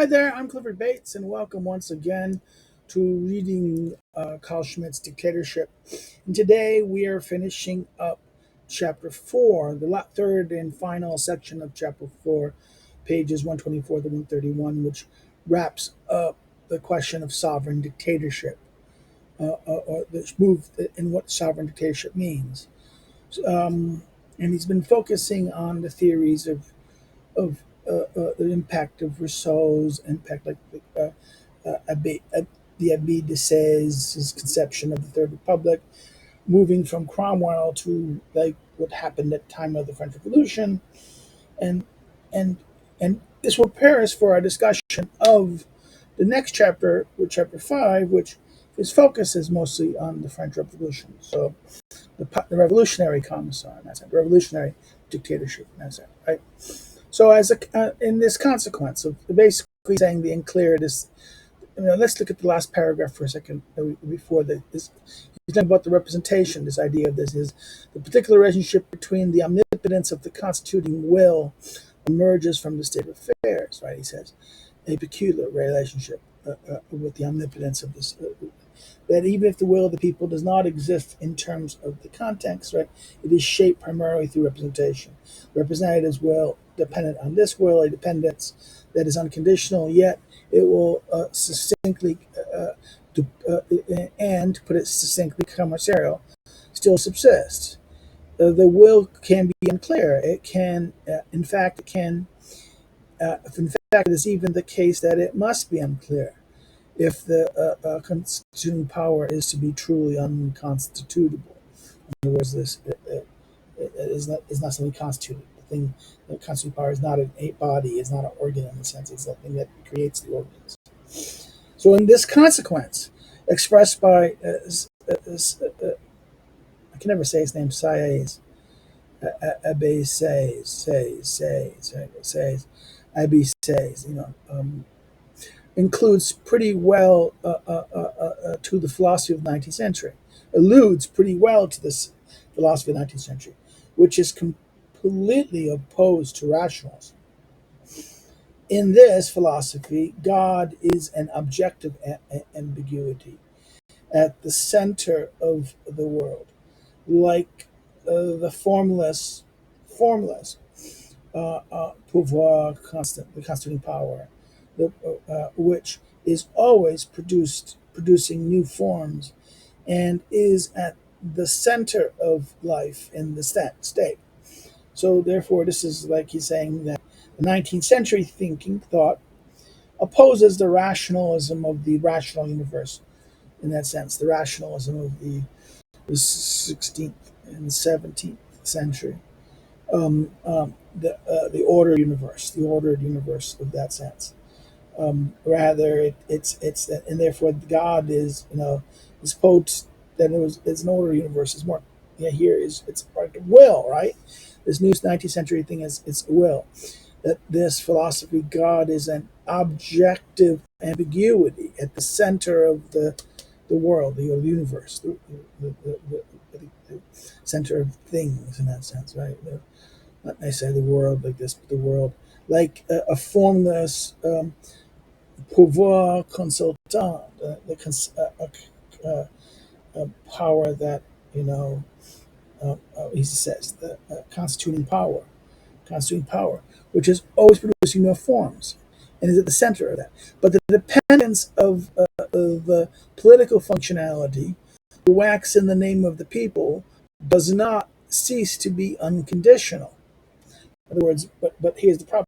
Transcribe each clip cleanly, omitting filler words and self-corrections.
Hi there, I'm Clifford Bates, and welcome once again to reading Carl Schmitt's Dictatorship. And today we are finishing up chapter 4, the third and final section of chapter 4, pages 124 to 131, which wraps up the question of sovereign dictatorship, or this move in what sovereign dictatorship means. Um, and he's been focusing on the theories of the impact of Rousseau's impact, like the Abbé de Sèz's conception of the Third Republic, moving from Cromwell to like what happened at the time of the French Revolution, and and and this will prepare us for our discussion of the next chapter, with chapter 5, which his focus is mostly on the French Revolution. So the revolutionary commissar, and that's it, revolutionary dictatorship, and that's it, right? So, in this consequence of basically saying the unclear, let's look at the last paragraph for a second before this. He's talking about the representation. This idea of this is the particular relationship between the omnipotence of the constituting will emerges from the state of affairs. Right? He says a peculiar relationship with the omnipotence of this. That even if the will of the people does not exist in terms of the context, right, it is shaped primarily through representation. Representatives will dependent on this will, a dependence that is unconditional, yet it will succinctly, and to put it succinctly, commissarial, still subsist. The will can be unclear. It can, in fact, it is even the case that it must be unclear if the constituting power is to be truly unconstitutable. In other words, this is not something constituted. The constituting power is not a body, is not an organ in the sense it's something that creates the organs. So, in this consequence, expressed by I can never say his name, Saez, Abe says, Abe says, includes pretty well to the philosophy of the 19th century, alludes pretty well to this philosophy of the 19th century, which is completely opposed to rationalism. In this philosophy, God is an objective ambiguity at the center of the world, like the formless pouvoir constant, the constituting power, which is always producing new forms and is at the center of life in the state. So, therefore, this is like he's saying that the 19th century thought opposes the rationalism of the rational universe in that sense, the rationalism of the 16th and 17th century, the ordered universe of that sense. Rather, it's and therefore God is is posed that it's an order universe. It's more here is it's part of will, right? This new 19th century thing is it's will. That this philosophy, God is an objective ambiguity at the center of the world, the universe, the center of things in that sense, right? Not necessarily the world like this, but the world like a formless pouvoir consultant, power that he says the constituting power, which is always producing new forms, and is at the center of that. But the dependence of the political functionality who acts in the name of the people does not cease to be unconditional. In other words, but here's the problem,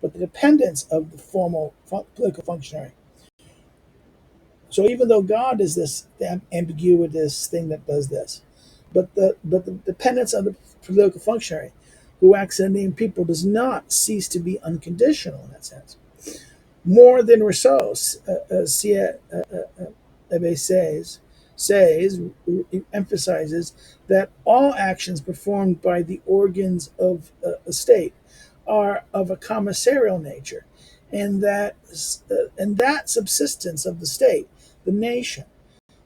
but the dependence of the formal political functionary. So even though God is this ambiguous thing that does this, but the dependence of the political functionary who acts in the name of people does not cease to be unconditional in that sense. More than Rousseau, says, emphasizes that all actions performed by the organs of a state are of a commissarial nature, and that subsistence of the state, the nation,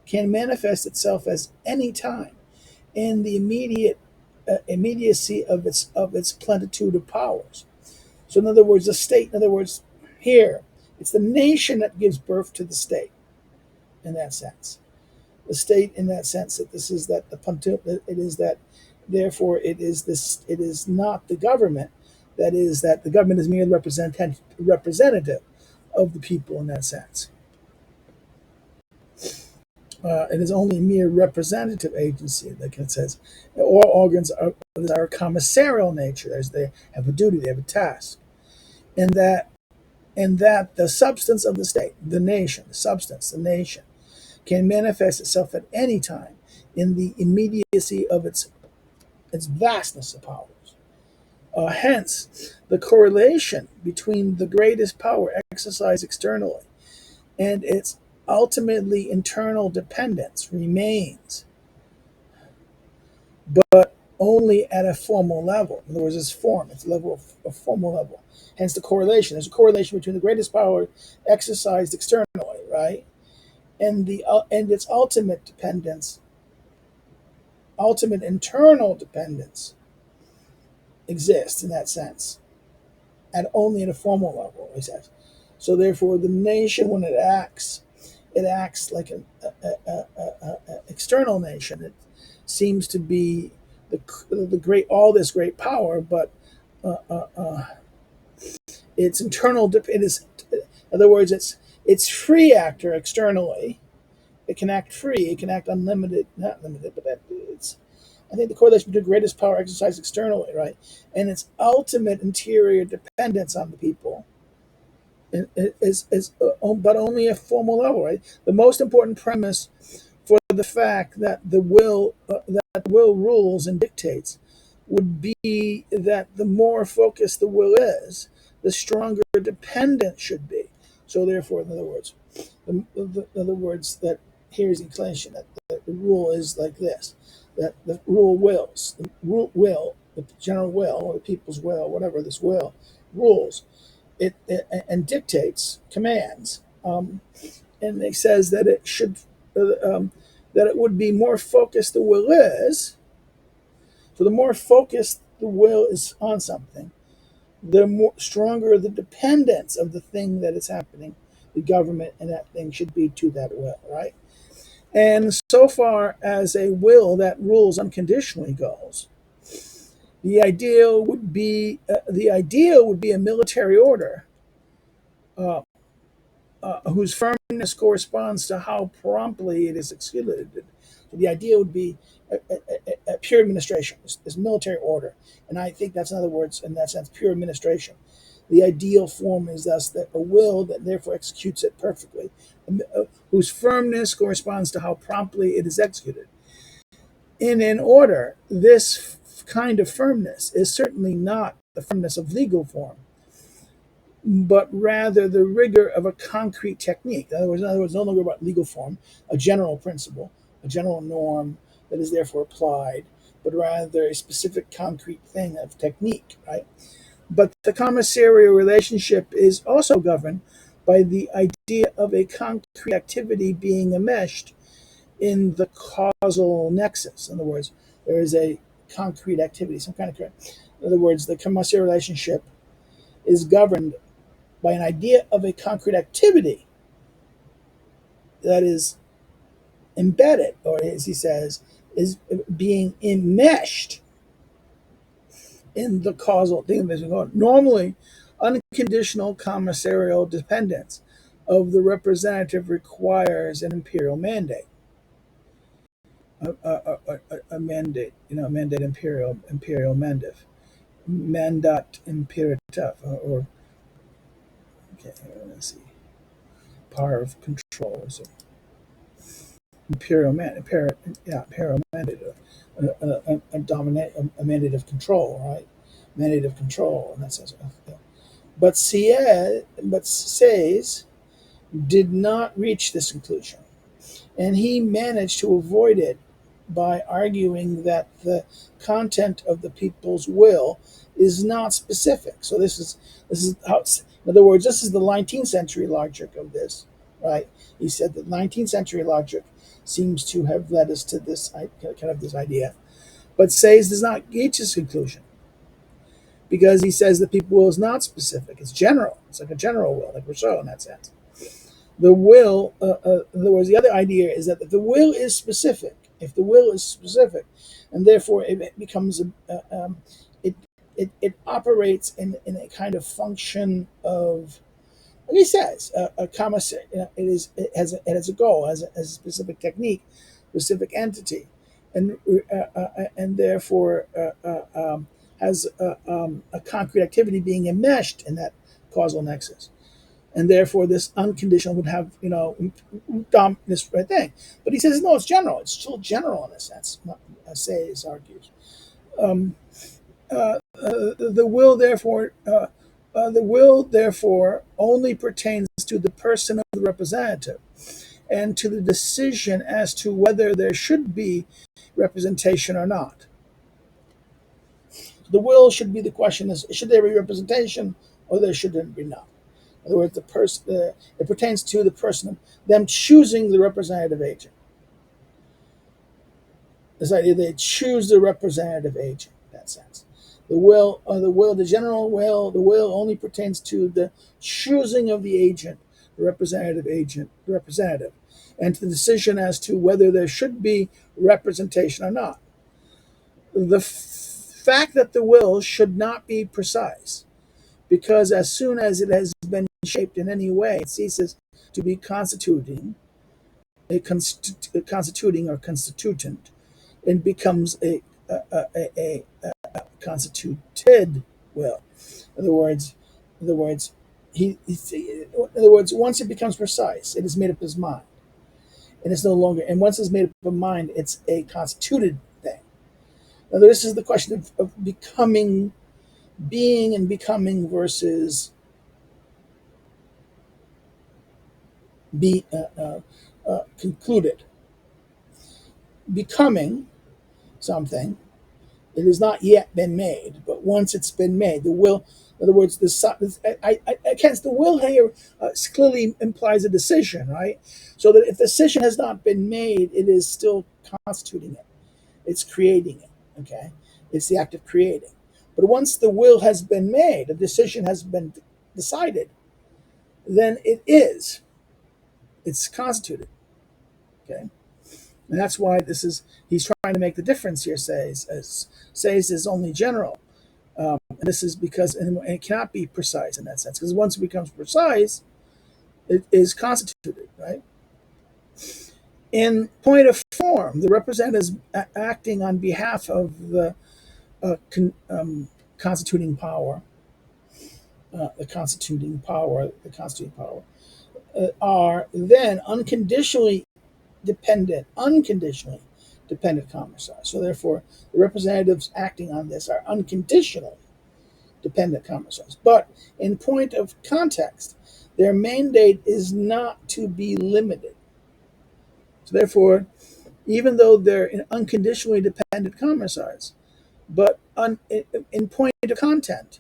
can manifest itself as any time in the immediacy of its plenitude of powers. So, in other words, the state, in other words, here, It's the nation that gives birth to the state in that sense. The state in that sense that this is that the pontiff, it is that therefore it is this, it is not the government, that is that the government is merely representative of the people in that sense. It is only a mere representative agency, like it says. All organs are a commissarial nature. They have a duty, they have a task. And that the substance of the state, the nation, the substance, the nation, can manifest itself at any time in the immediacy of its vastness of powers. Hence, the correlation between the greatest power exercised externally and its ultimately internal dependence remains, but only at a formal level. In other words, it's form, it's a level of a formal level. Hence the correlation. There's a correlation between the greatest power exercised externally, right? And its ultimate dependence, ultimate internal dependence exists in that sense, and only at a formal level, he says. So therefore, the nation, when it acts like an external nation. It seems to be the great, all this great power, but uh, uh, uh, its internal. It is, in other words, it's free actor externally. It can act free. It can act unlimited, not limited, but it's. I think the correlation between greatest power exercised externally, right, and its ultimate interior dependence on the people is but only a formal level, right? The most important premise for the fact that the will rules and dictates would be that the more focused the will is, the stronger dependence should be. So therefore, in other words, that here's the inclination that the rule is like this: that the rule wills, the general will, or the people's will, whatever this will rules it and dictates, commands, and it says that it should that it would be more focused the will is. So the more focused the will is on something, the more stronger the dependence of the thing that is happening, the government and that thing should be to that will, right? And so far as a will that rules unconditionally goes, the ideal would be a military order uh, whose firmness corresponds to how promptly it is executed. So the idea would be a pure administration, this military order. And I think that's, in other words, in that sense, pure administration. The ideal form is thus that a will that therefore executes it perfectly, whose firmness corresponds to how promptly it is executed. In an order, this kind of firmness is certainly not the firmness of legal form, but rather the rigor of a concrete technique. In other words, no longer about legal form, a general principle, a general norm that is therefore applied, but rather a specific concrete thing of technique, right? But the commissarial relationship is also governed by the idea of a concrete activity being enmeshed in the causal nexus. In other words, there is a concrete activity, some kind of. In other words, the commissarial relationship is governed by an idea of a concrete activity that is embedded, or as he says, is being enmeshed in the causal thing that's going on. Normally, unconditional commissarial dependence of the representative requires an imperial mandate. A mandate, a mandate imperial mandative, mandat imperativ, or okay, let's see, power of control. So imperial mandate, a mandate of control, right? Mandate of control, and that says. But Sayes did not reach this conclusion, and he managed to avoid it by arguing that the content of the people's will is not specific. So this is how, in other words, this is the 19th century logic of this, right? He said that 19th century logic seems to have led us to this kind of this idea, but Sayes does not reach his conclusion. because he says the people will is not specific. It's general. It's like a general will, like Rousseau in that sense. The will, in other words, the other idea is that if the will is specific, if the will is specific, and therefore it becomes it, it operates in a kind of function of, like he says, a commissary. It has a goal, has a specific technique, specific entity, and therefore has a concrete activity being enmeshed in that causal nexus, and therefore this unconditional would have this right thing. But he says no, it's general. It's still general in a sense. Sayes argues. Um, the will therefore only pertains to the person of the representative and to the decision as to whether there should be representation or not. The will should be, the question is, should there be representation or there shouldn't be not? In other words, it pertains to the person, them choosing the representative agent. This idea they choose the representative agent in that sense. The general will, the will only pertains to the choosing of the agent, the representative, and to the decision as to whether there should be representation or not. The fact that the will should not be precise, because as soon as it has been shaped in any way, it ceases to be constituting, constituting or constituent, and becomes a constituted will. In other words, once it becomes precise, it is made up his mind, and it's no longer. And once it's made up of mind, it's a constituted thing. Now, this is the question of becoming, being, and becoming versus be concluded. Becoming something, it has not yet been made, but once it's been made, the will, in other words, the will here clearly implies a decision, right? So that if the decision has not been made, it is still constituting it. It's creating it, okay? It's the act of creating. But once the will has been made, a decision has been decided, then it's constituted, okay? And that's why he's trying to make the difference here, says is only general. And this is because, and it cannot be precise in that sense, because once it becomes precise, it is constituted, right? In point of form, the representative is acting on behalf of the constituting power, the constituting power, are then unconditionally dependent commissars. So therefore, the representatives acting on this are unconditionally dependent commissars. But in point of context, their mandate is not to be limited. So therefore, even though they're unconditionally dependent commissars, but in point of content,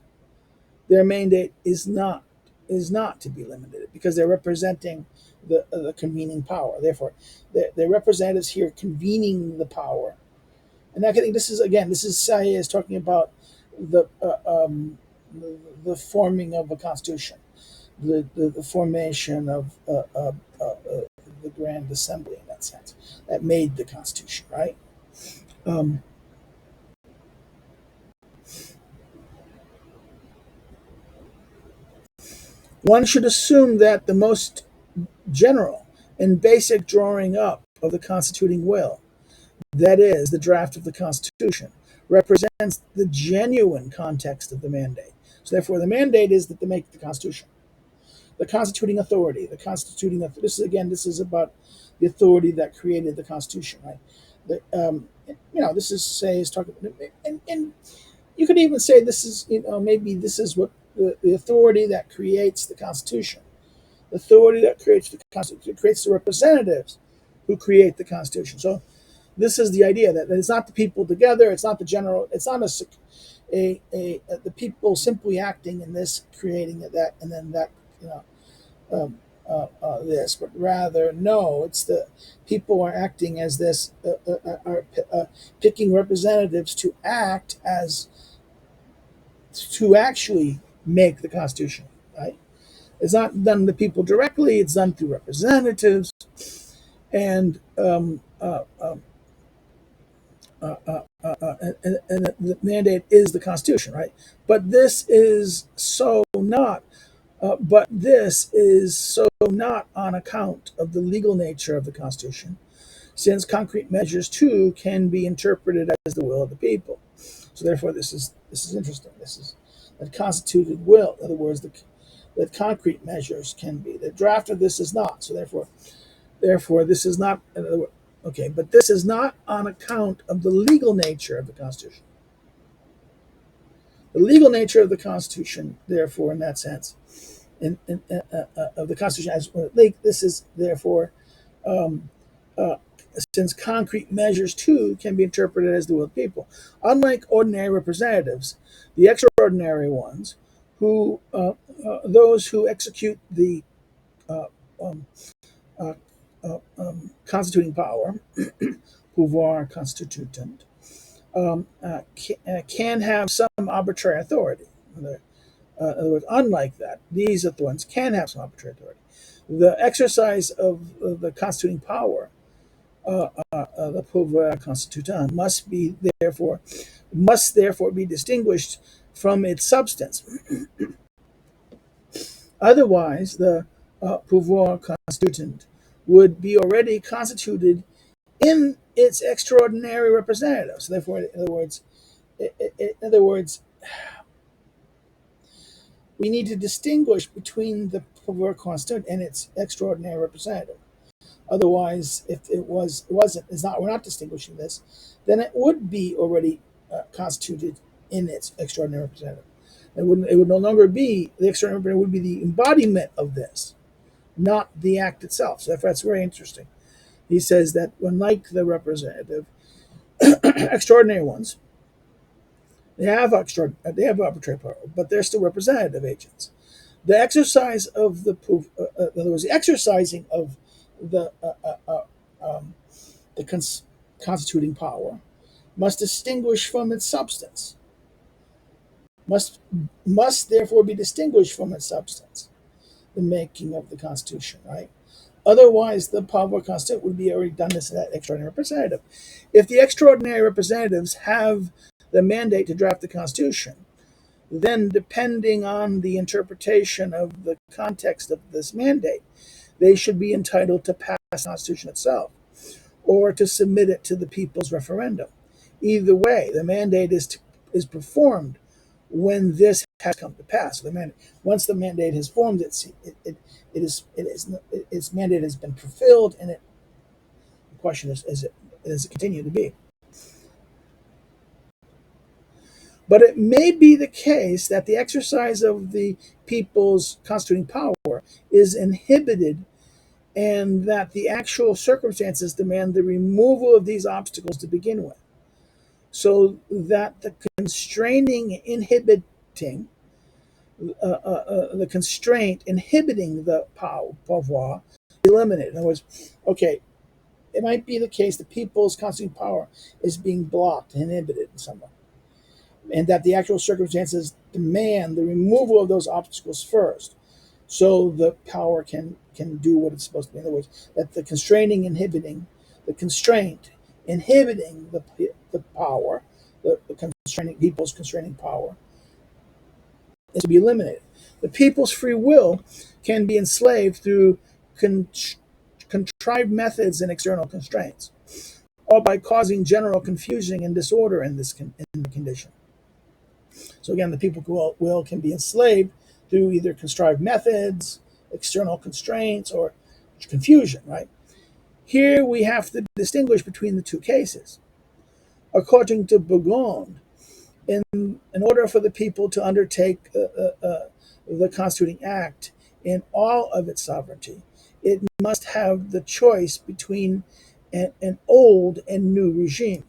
their mandate is not to be limited, because they're representing the convening power. Therefore, the representatives here convening the power. And I think this is Saye is talking about the forming of a constitution, the formation of the Grand Assembly in that sense that made the Constitution, right? Um, One should assume that the most general and basic drawing up of the constituting will, that is, the draft of the Constitution, represents the genuine context of the mandate. So, therefore, the mandate is that they make the Constitution. The constituting authority, this is about the authority that created the Constitution, right? This is say is talking, and you could even say this is, maybe this is what the authority that creates the Constitution, the authority that creates the Constitution, creates the representatives who create the Constitution. So this is the idea that it's not the people together, it's not the general, it's not the people simply acting in this, creating that, and then that, this, but rather, no, it's the people are acting as this, are picking representatives to act as to actually make the Constitution, right? It's not done to people directly, it's done through representatives, and and the mandate is the Constitution, right? But this is so not. But this is so not on account of the legal nature of the Constitution, since concrete measures too can be interpreted as the will of the people. So therefore, this is interesting. This is a constituted will. In other words, that concrete measures can be. The draft of this is not. So therefore, this is not. In other words, okay, but this is not on account of the legal nature of the Constitution. The legal nature of the Constitution, therefore, in that sense, of the Constitution as this is therefore, um, uh, since concrete measures too can be interpreted as the will of the people. Unlike ordinary representatives, the extraordinary ones, those who execute the uh, um, uh, constituting power, pouvoir constitutant, can have some arbitrary authority. In other words, unlike that, these ones can have some arbitrary authority. The exercise of the constituting power, the pouvoir constitutant, must therefore be distinguished from its substance. Otherwise, the pouvoir constitutant would be already constituted in its extraordinary representative. So, therefore, in other words, we need to distinguish between the pouvoir constitutant and its extraordinary representative. Otherwise, if we're not distinguishing this, then it would be already constituted in its extraordinary representative. It would no longer be the extraordinary representative; would be the embodiment of this, not the act itself. So that's very interesting. He says that unlike the representative, extraordinary ones, they have arbitrary power, but they're still representative agents. The exercise of in other words, the exercising of the um, the constituting power must distinguish from its substance. Must therefore be distinguished from its substance. The making of the Constitution, right? Otherwise, the power constituent would be already done this to that extraordinary representative. If the extraordinary representatives have the mandate to draft the Constitution, then depending on the interpretation of the context of this mandate, they should be entitled to pass the Constitution itself or to submit it to the people's referendum. Either way, the mandate is performed when this has come to pass. Once the mandate has formed, its mandate has been fulfilled, and the question is it continue to be? But it may be the case that the exercise of the people's constituting power is inhibited, and that the actual circumstances demand the removal of these obstacles to begin with, so that the constraint inhibiting the pouvoir is eliminated. In other words, okay, it might be the case that people's constituting power is being blocked, inhibited in some way, and that the actual circumstances demand the removal of those obstacles first, so the power can do what it's supposed to be. In other words, that the constraint inhibiting the power, the constraining people's constraining power, is to be eliminated. The people's free will can be enslaved through contrived methods and external constraints, or by causing general confusion and disorder in the condition. So again, the people's will can be enslaved through either contrived methods, external constraints, or confusion, right? Here we have to distinguish between the two cases. According to Baton, in order for the people to undertake the constituting act in all of its sovereignty, it must have the choice between an old and new regime.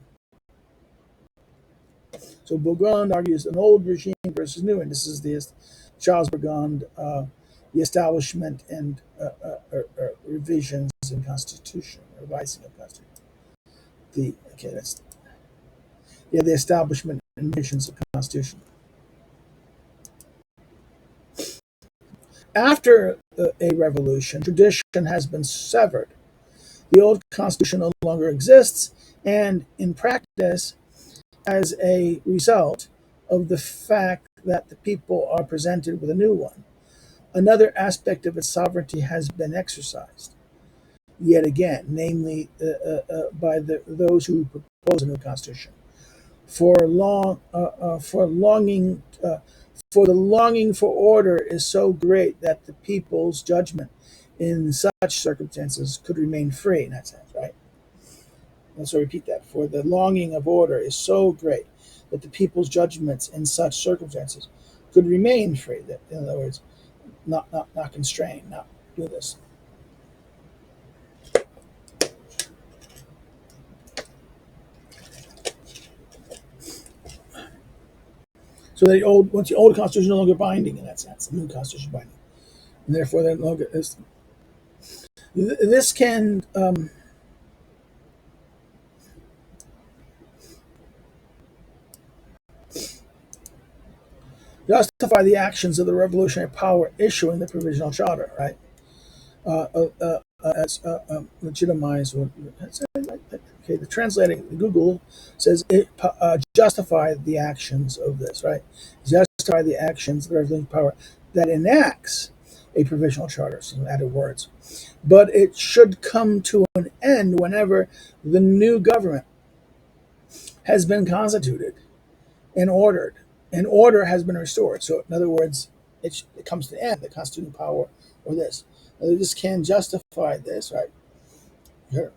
So Baton argues an old regime versus new, and this is the Charles Baton, the establishment and revisions in Constitution, revising of Constitution. The establishment and revisions of Constitution. After a revolution, tradition has been severed. The old constitution no longer exists, and in practice, as a result of the fact that the people are presented with a new one, another aspect of its sovereignty has been exercised yet again, namely by those who propose a new constitution. For longing for the longing for order is so great that the people's judgment in such circumstances could remain free in that sense, right? Let's repeat that. For the longing of order is so great that the people's judgments in such circumstances could remain free. That, in other words, not constrained, not do this. So the old constitution is no longer binding in that sense. The new constitution is binding, and therefore they're no longer. This can justify the actions of the revolutionary power issuing the provisional charter, right? As Legitimize. Okay, the translating Google says it justify the actions of this, right? Justify the actions of the revolutionary power that enacts a provisional charter. Some added words, but it should come to an end whenever the new government has been constituted and ordered, and order has been restored. So, in other words, it comes to the end, the constituting power, or this. Now, this can justify this, right? Here.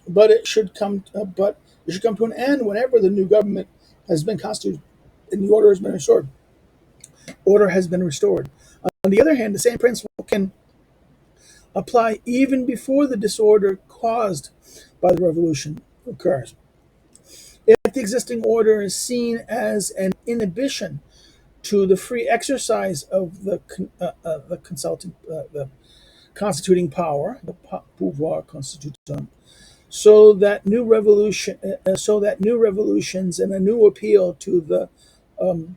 But it should come. But it should come to an end whenever the new government has been constituted and the order has been restored. Order has been restored. On the other hand, the same principle can apply even before the disorder caused by the revolution occurs. If the existing order is seen as an inhibition to the free exercise of the constituting power, the pouvoir constituant, so that new revolutions and a new appeal to the um,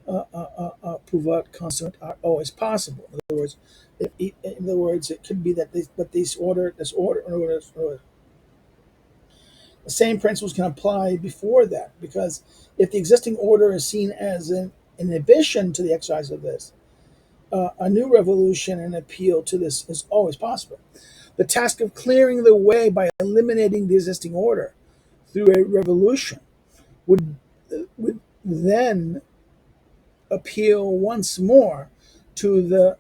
pouvoir constituant are always possible. In other words, it could be that the same principles can apply before that, because if the existing order is seen as an inhibition to the exercise of this, a new revolution and appeal to this is always possible. The task of clearing the way by eliminating the existing order through a revolution would then appeal once more to the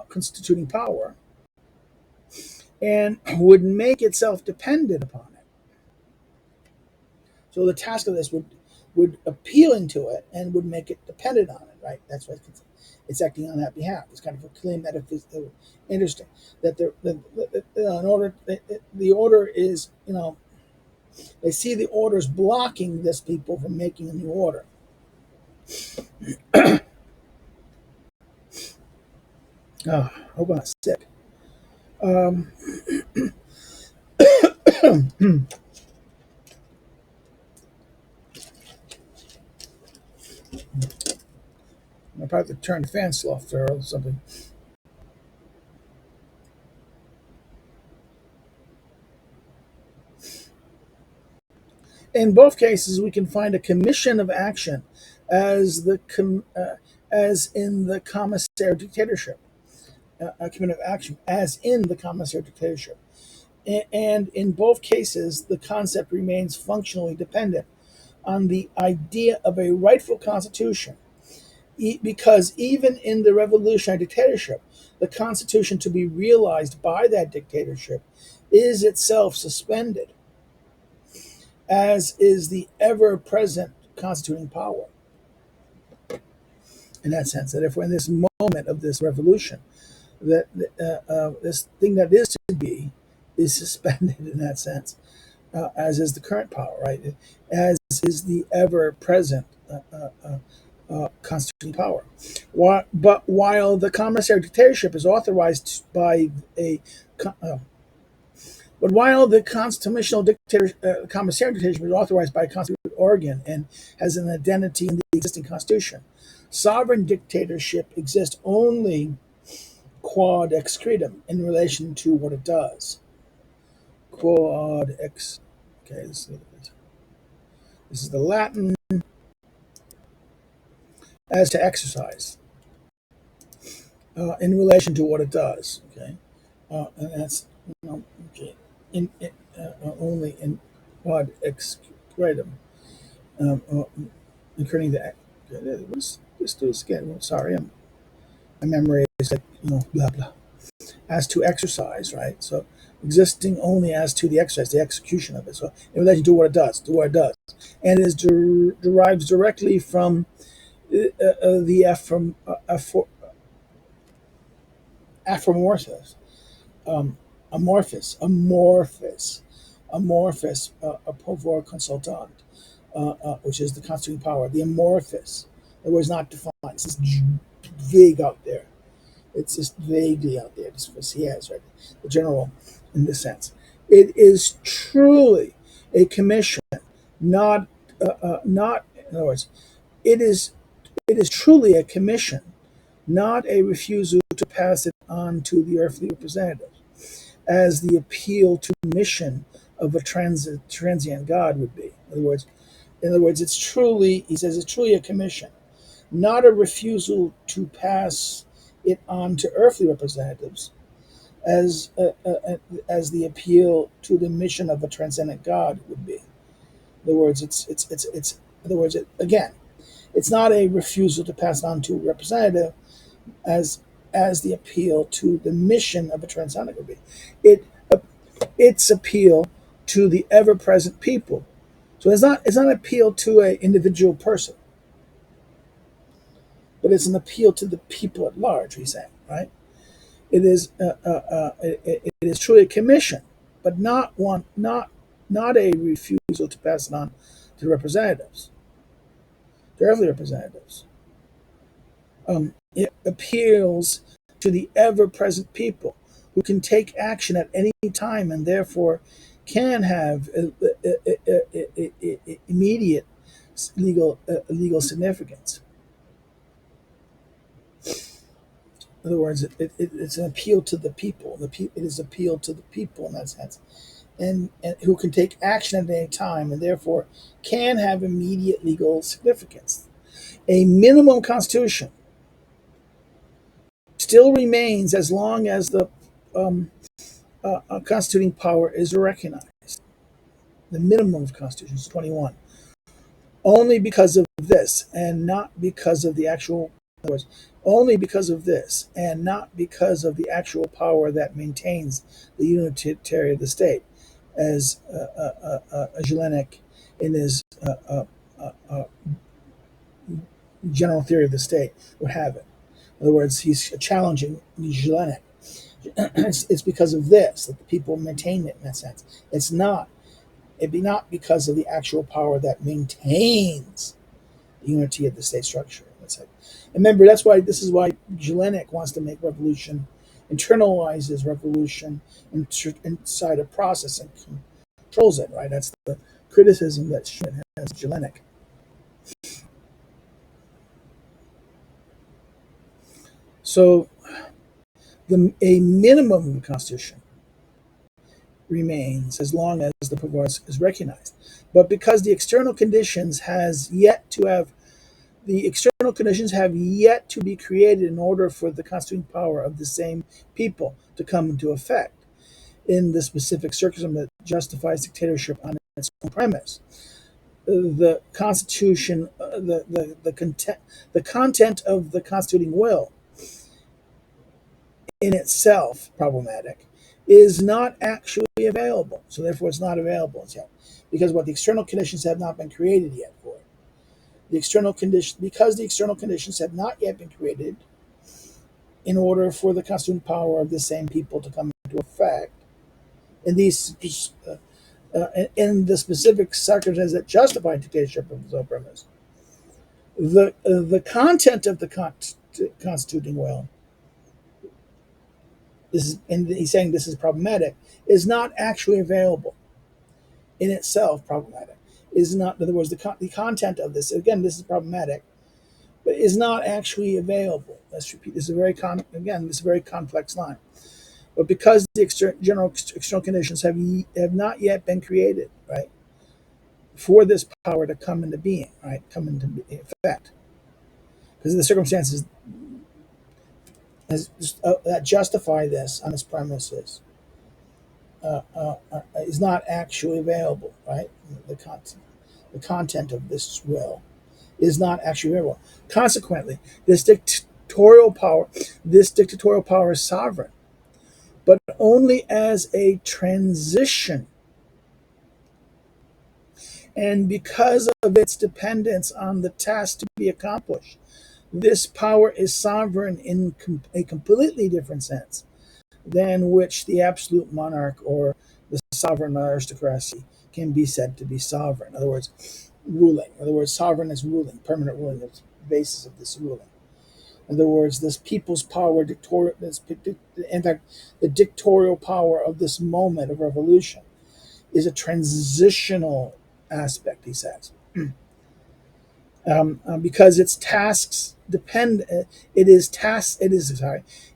constituting power and would make itself dependent upon it. So the task of this would appealing to it and would make it dependent on it, right? That's why it's acting on that behalf. It's kind of a clean metaphysical, interesting that in order the order is, they see the order is blocking this people from making a new order. Oh, hope I'm not sick. Um, I'll probably have to turn the fan softer or something. In both cases, we can find a commission of action, as as in the commissary dictatorship. A commission of action, as in the commissary dictatorship. And in both cases, the concept remains functionally dependent on the idea of a rightful constitution, because even in the revolutionary dictatorship, the constitution to be realized by that dictatorship is itself suspended, as is the ever present constituting power. In that sense, that if we're in this moment of this revolution, that this thing that is to be is suspended in that sense, as is the current power, right? As is the ever present constituting power. But while the commissary dictatorship is authorized by a but while the constitutional commissary dictatorship is authorized by a constituted organ and has an identity in the existing constitution, Sovereign dictatorship exists only quod ex credum, in relation to what it does. Quod ex. Okay, this is the Latin, as to exercise, in relation to what it does. Okay, and that's, okay, in only in quod ex credum, uh, including the. Okay, let's do this again. Well, sorry, my memory is like, blah blah. As to exercise, right? So existing only as to the exercise, the execution of it. So in relation to what it does, and it is derives directly from the amorphous, a pouvoir consultant, which is the constituting power. The amorphous, in other words, not defined. It's just vague out there. It's just vaguely out there. Just what he has, right? The general, in this sense, it is truly a commission, not. In other words, it is it is truly a commission, not a refusal to pass it on to the earthly representative, as the appeal to mission of a transient God would be. In other words, it's truly, he says, it's truly a commission, not a refusal to pass it on to earthly representatives, as as the appeal to the mission of a transcendent God would be. In other words, in other words, again, it's not a refusal to pass it on to a representative, as the appeal to the mission of a transcendent would be. It its appeal to the ever present people. So it's not an appeal to an individual person, but it's an appeal to the people at large. He's saying, right? It is it is truly a commission, but not a refusal to pass it on to the representatives, to earthly representatives. It appeals to the ever-present people who can take action at any time and therefore can have immediate legal significance. In other words, it's an appeal to the people. It is appeal to the people in that sense, and who can take action at any time and therefore can have immediate legal significance. A minimum constitution still remains as long as the constituting power is recognized. The minimum of constitution is 21. Only because of this, and not because of the actual. In other words, only because of this, and not because of the actual power that maintains the unitary of the state, as Jelinek in his general theory of the state would have it. In other words, he's challenging Jelinek. It's because of this that the people maintain it in that sense. It'd be not because of the actual power that maintains the unity of the state structure. That's it. And remember, this is why Jelinek wants to make revolution, internalizes revolution inside a process and controls it, right? That's the criticism that Schmitt has of Jelinek. So a minimum constitution remains as long as the pouvoir is recognized. But because the external conditions have yet to be created in order for the constituting power of the same people to come into effect in the specific circumstance that justifies dictatorship on its own premise. The constitution, the content of the constituting will, in itself problematic, is not actually available. So therefore, it's not available yet, because the external conditions have not been created yet for it. Because the external conditions have not yet been created in order for the constituting power of the same people to come into effect in in the specific circumstances that justify dictatorship of its own premise. The content of the constituting will, and he's saying this is problematic, is not actually available in itself. Problematic is not, in other words, the content of this. Again, this is problematic. but is not actually available. Let's repeat. This is a very again. This is a very complex line. But because the general external conditions have not yet been created, right, for this power to come into being, right, come into effect, because the circumstances that justify this on its premises is not actually available, right? The content of this will is not actually available. Consequently, this dictatorial power is sovereign, but only as a transition. And because of its dependence on the task to be accomplished, this power is sovereign in a completely different sense than which the absolute monarch or the sovereign aristocracy can be said to be sovereign. In other words, ruling. In other words, sovereign is ruling, permanent ruling, the basis of this ruling. In other words, this people's power, in fact, the dictatorial power of this moment of revolution is a transitional aspect, he says. Because its tasks depend,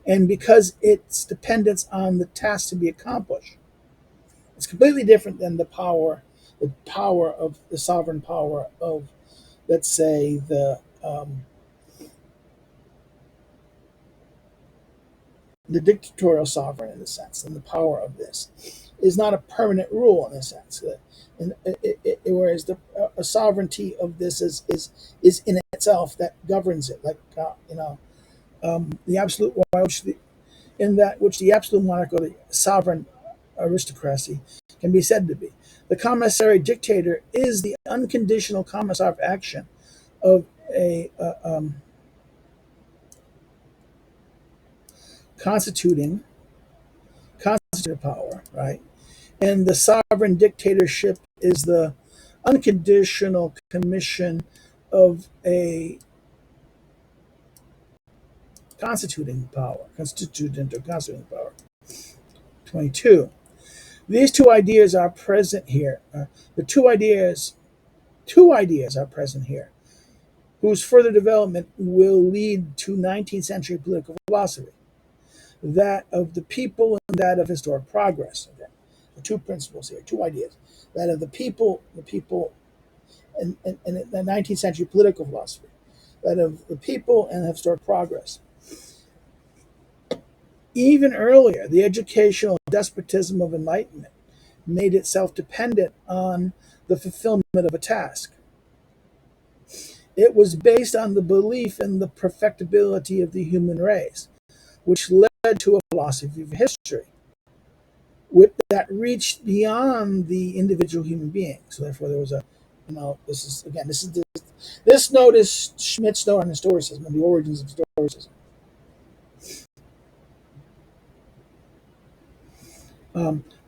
and because its dependence on the task to be accomplished, it's completely different than the power of the sovereign power of, let's say, the dictatorial sovereign in a sense, and the power of this is not a permanent rule in a sense. Whereas a sovereignty of this is in itself that governs it, like the absolute in that which the absolute monarch or the sovereign aristocracy can be said to be. The commissary dictator is the unconditional commissar of action of a constituting constitutive power, right? And the sovereign dictatorship is the unconditional commission of a constituting power, constituent or constituting power. 22. These two ideas are present here. The two ideas are present here, whose further development will lead to 19th century political philosophy, that of the people and that of historic progress. Okay. The two principles here, two ideas, that of the people, and the 19th century political philosophy, that of the people and historic progress. Even earlier, the educational despotism of enlightenment made itself dependent on the fulfillment of a task. It was based on the belief in the perfectibility of the human race, which led to a philosophy of history that reached beyond the individual human being. So therefore, there was this note is Schmitt's note on historicism and the origins of historicism.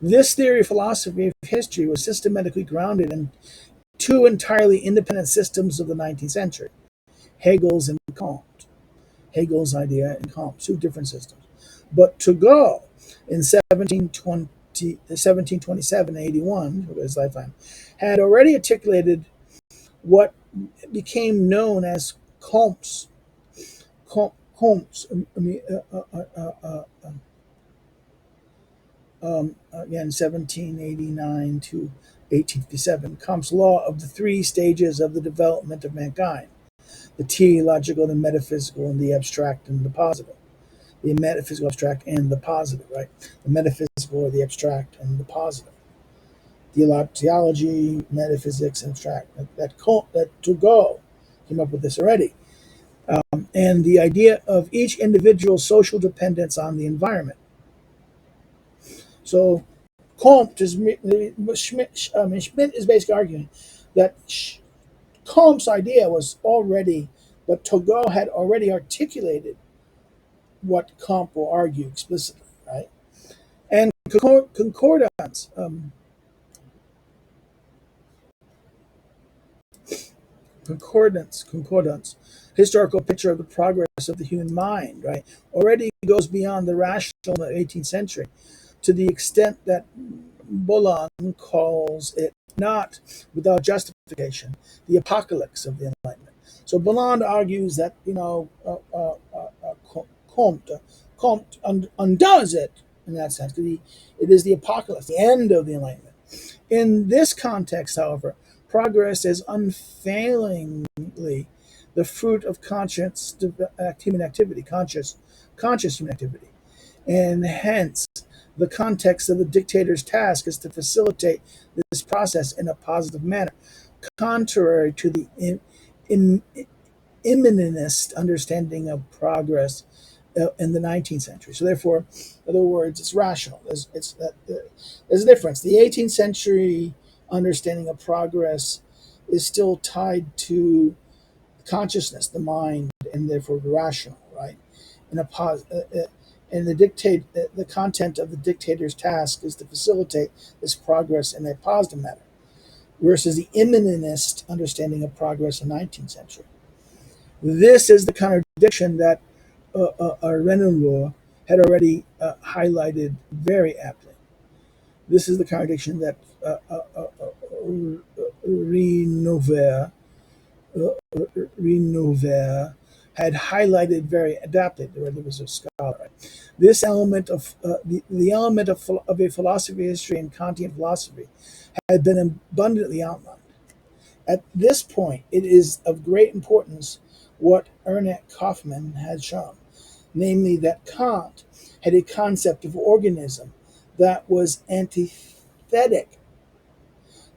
This theory of philosophy of history was systematically grounded in two entirely independent systems of the 19th century, Hegel's and Comte's. Hegel's idea and Comte's, two different systems. But Turgot in 1727-81, his lifetime, had already articulated what became known as Comte's again, 1789 to 1857, Comte's law of the three stages of the development of mankind: the teleological, the metaphysical, and the abstract and the positive. The metaphysical, abstract, and the positive, right? The metaphysical or the abstract and the positive. Theology, metaphysics, and abstract. That Turgot came up with this already. And the idea of each individual's social dependence on the environment. So Schmitt is basically arguing that Comte's idea was already, but Turgot had already articulated what Comte will argue explicitly, right? And concordance, historical picture of the progress of the human mind, right, already goes beyond the rational in the 18th century, to the extent that Baton calls it, not without justification, the apocalypse of the Enlightenment. So Baton argues that Comte undoes it in that sense. It is the apocalypse, the end of the Enlightenment. In this context, however, progress is unfailingly the fruit of conscious human activity, conscious human activity, and hence the context of the dictator's task is to facilitate this process in a positive manner, contrary to the immanentist understanding of progress in the 19th century. So, therefore, in other words, it's rational. There's a difference. The 18th century understanding of progress is still tied to consciousness, the mind, and therefore rational, right? And and the content of the dictator's task is to facilitate this progress in a positive manner, versus the immanentist understanding of progress in the 19th century. This is the contradiction that Renouvier had already highlighted very aptly. This is the contradiction that Renouvier had highlighted very adaptly. There was a scholar. Right? This element of the element of a philosophy of history and Kantian philosophy had been abundantly outlined. At this point, it is of great importance what Ernest Kaufmann had shown, namely that Kant had a concept of organism that was antithetic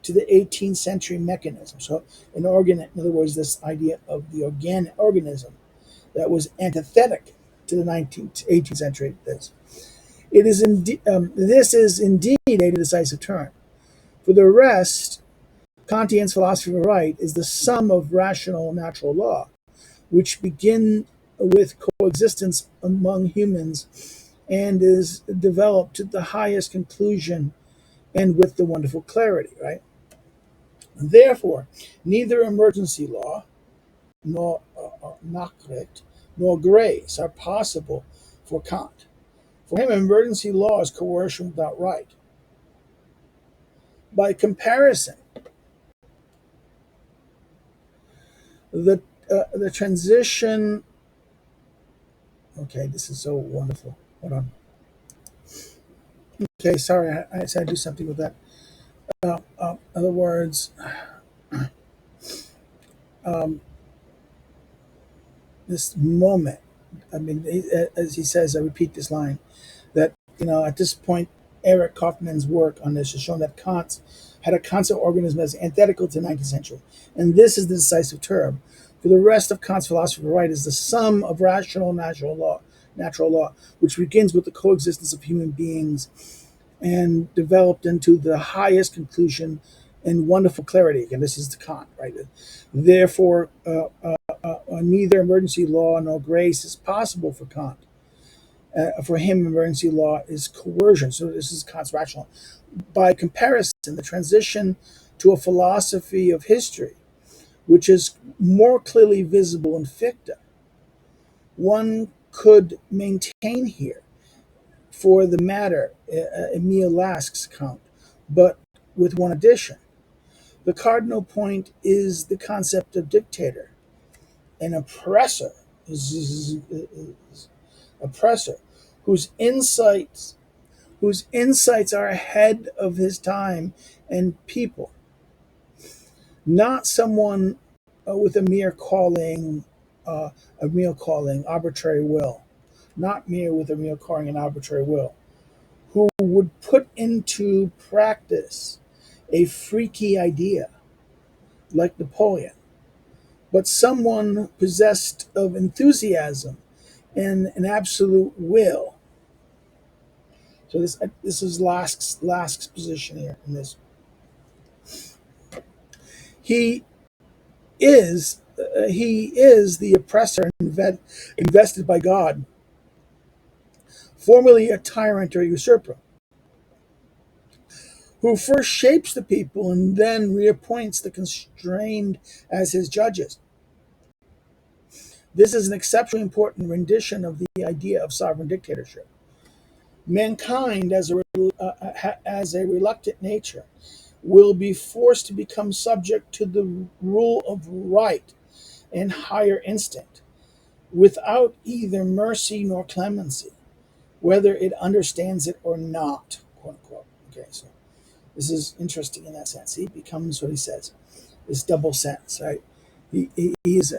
to the 18th century mechanism. So, in other words, this idea of the organic organism that was antithetic to the 18th century. This is indeed a decisive turn. For the rest, Kantian's philosophy of right is the sum of rational natural law, which begin with coexistence among humans and is developed to the highest conclusion and with the wonderful clarity, right? Therefore, neither emergency law, nor Nachricht, nor grace are possible for Kant. For him, emergency law is coercion without right. By comparison, the transition. Okay, this is so wonderful. Hold on. Okay, sorry, I said I'd do something with that. In other words, um, this moment. I mean, as he says, I repeat this line that at this point, Eric Kaufmann's work on this has shown that Kant had a concept of organism as antithetical to the 19th century, and this is the decisive term. For the rest of Kant's philosophy of right is the sum of rational natural law, which begins with the coexistence of human beings and developed into the highest conclusion and wonderful clarity. Again, this is the Kant, right? Therefore, neither emergency law nor grace is possible for Kant. For him, emergency law is coercion. So this is Kant's rational. By comparison, the transition to a philosophy of history, which is more clearly visible in Fichte, one could maintain here, for the matter, Emile Lasc's count, but with one addition. The cardinal point is the concept of dictator, an oppressor, oppressor, whose insights are ahead of his time and people, not someone with a mere calling, arbitrary will, not mere with a mere calling and arbitrary will, who would put into practice a freaky idea like Napoleon, but someone possessed of enthusiasm and an absolute will. So this is Lasc's position here in this. He is the oppressor invested by God, formerly a tyrant or usurper, who first shapes the people and then reappoints the constrained as his judges. This is an exceptionally important rendition of the idea of sovereign dictatorship. Mankind, as a reluctant nature, will be forced to become subject to the rule of right and higher instinct, without either mercy nor clemency, whether it understands it or not, quote unquote. Okay, so this is interesting in that sense. He becomes what he says, this double sense, right? He is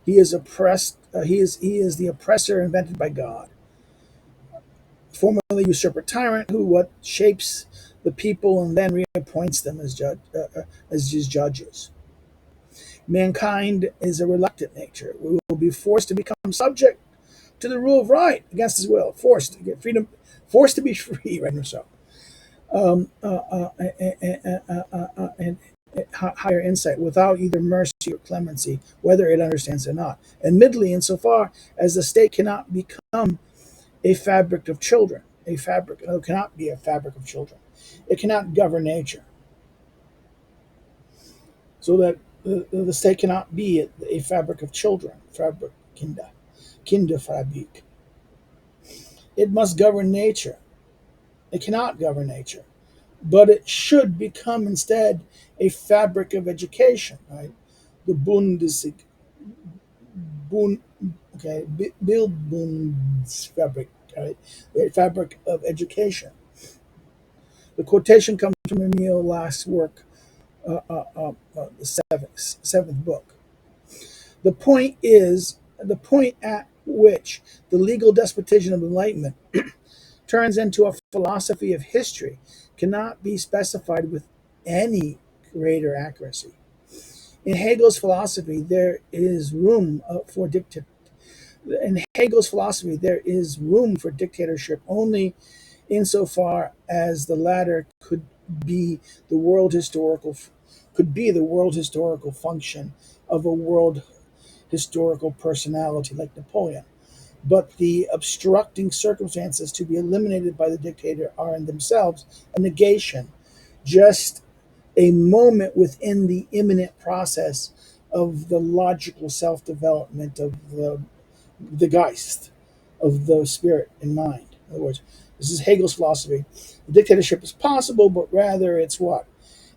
he is oppressed. He is the oppressor invented by God, formerly usurper tyrant, who what shapes the people and then reappoints them as his judges. Mankind is a reluctant nature. We will be forced to become subject to the rule of right against his will, forced to get freedom, forced to be free, right? So, and higher insight without either mercy or clemency, whether it understands or not. Admittedly, insofar as the state cannot become a fabric of children, it cannot be a fabric of children. It cannot govern nature, so that the state cannot be a fabric of children, fabric, Kinderfabrik. It must govern nature. It cannot govern nature, but it should become instead a fabric of education, right? The Bund, okay, Bildungsfabrik, right? The fabric of education. The quotation comes from Emil Last's work, the seventh book. The point at which the legal despotism of enlightenment turns into a philosophy of history cannot be specified with any greater accuracy. In Hegel's philosophy, there is room for dictatorship only insofar as the latter be the world historical function of a world historical personality like Napoleon. But the obstructing circumstances to be eliminated by the dictator are in themselves a negation, just a moment within the imminent process of the logical self-development of the Geist, of the spirit and mind. In other words, this is Hegel's philosophy. The dictatorship is possible, but rather it's what?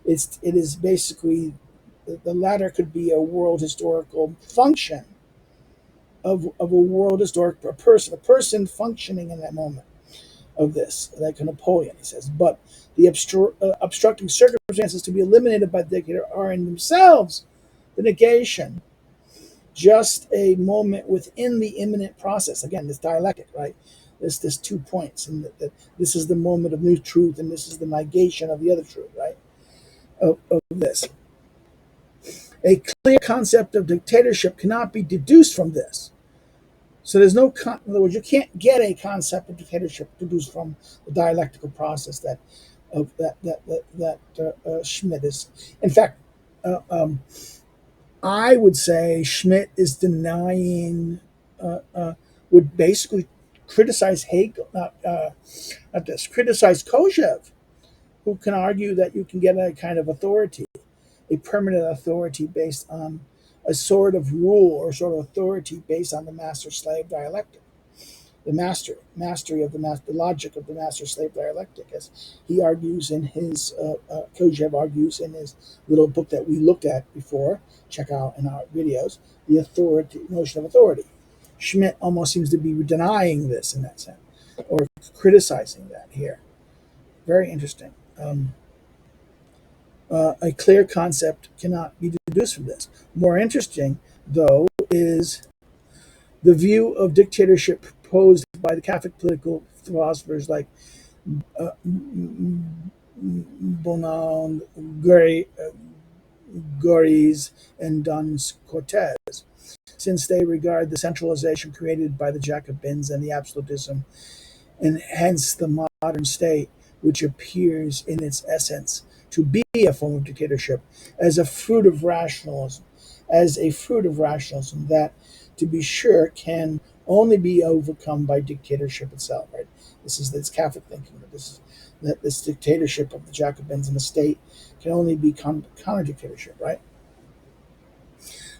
It is basically the latter could be a world historical function of a world historic a person functioning in that moment of this, like a Napoleon, he says. But the obstructing circumstances to be eliminated by the dictator are in themselves the negation, just a moment within the imminent process. Again, this dialectic, right? This 2 points, and this is the moment of new truth, and this is the negation of the other truth, right? Of this. A clear concept of dictatorship cannot be deduced from this. So there's no, in other words, you can't get a concept of dictatorship deduced from the dialectical process that Schmitt is. In fact, I would say Schmitt is denying, would basically criticize Hegel, criticize Kojève, who can argue that you can get a kind of authority, a permanent authority based on a sort of rule or sort of authority based on the master-slave dialectic, the mastery of the logic of the master-slave dialectic, as he argues in his, Kojève argues in his little book that we looked at before, check out in our videos, the notion of authority. Schmitt almost seems to be denying this in that sense, or criticizing that here. Very interesting. A clear concept cannot be deduced from this. More interesting, though, is the view of dictatorship proposed by the Catholic political philosophers like Baton, Goris, and Duns Scotus, since they regard the centralization created by the Jacobins and the absolutism, and hence the modern state, which appears in its essence to be a form of dictatorship, as a fruit of rationalism, that, to be sure, can only be overcome by dictatorship itself. Right? This is this Catholic thinking that this dictatorship of the Jacobins and the state can only be counter dictatorship. Right?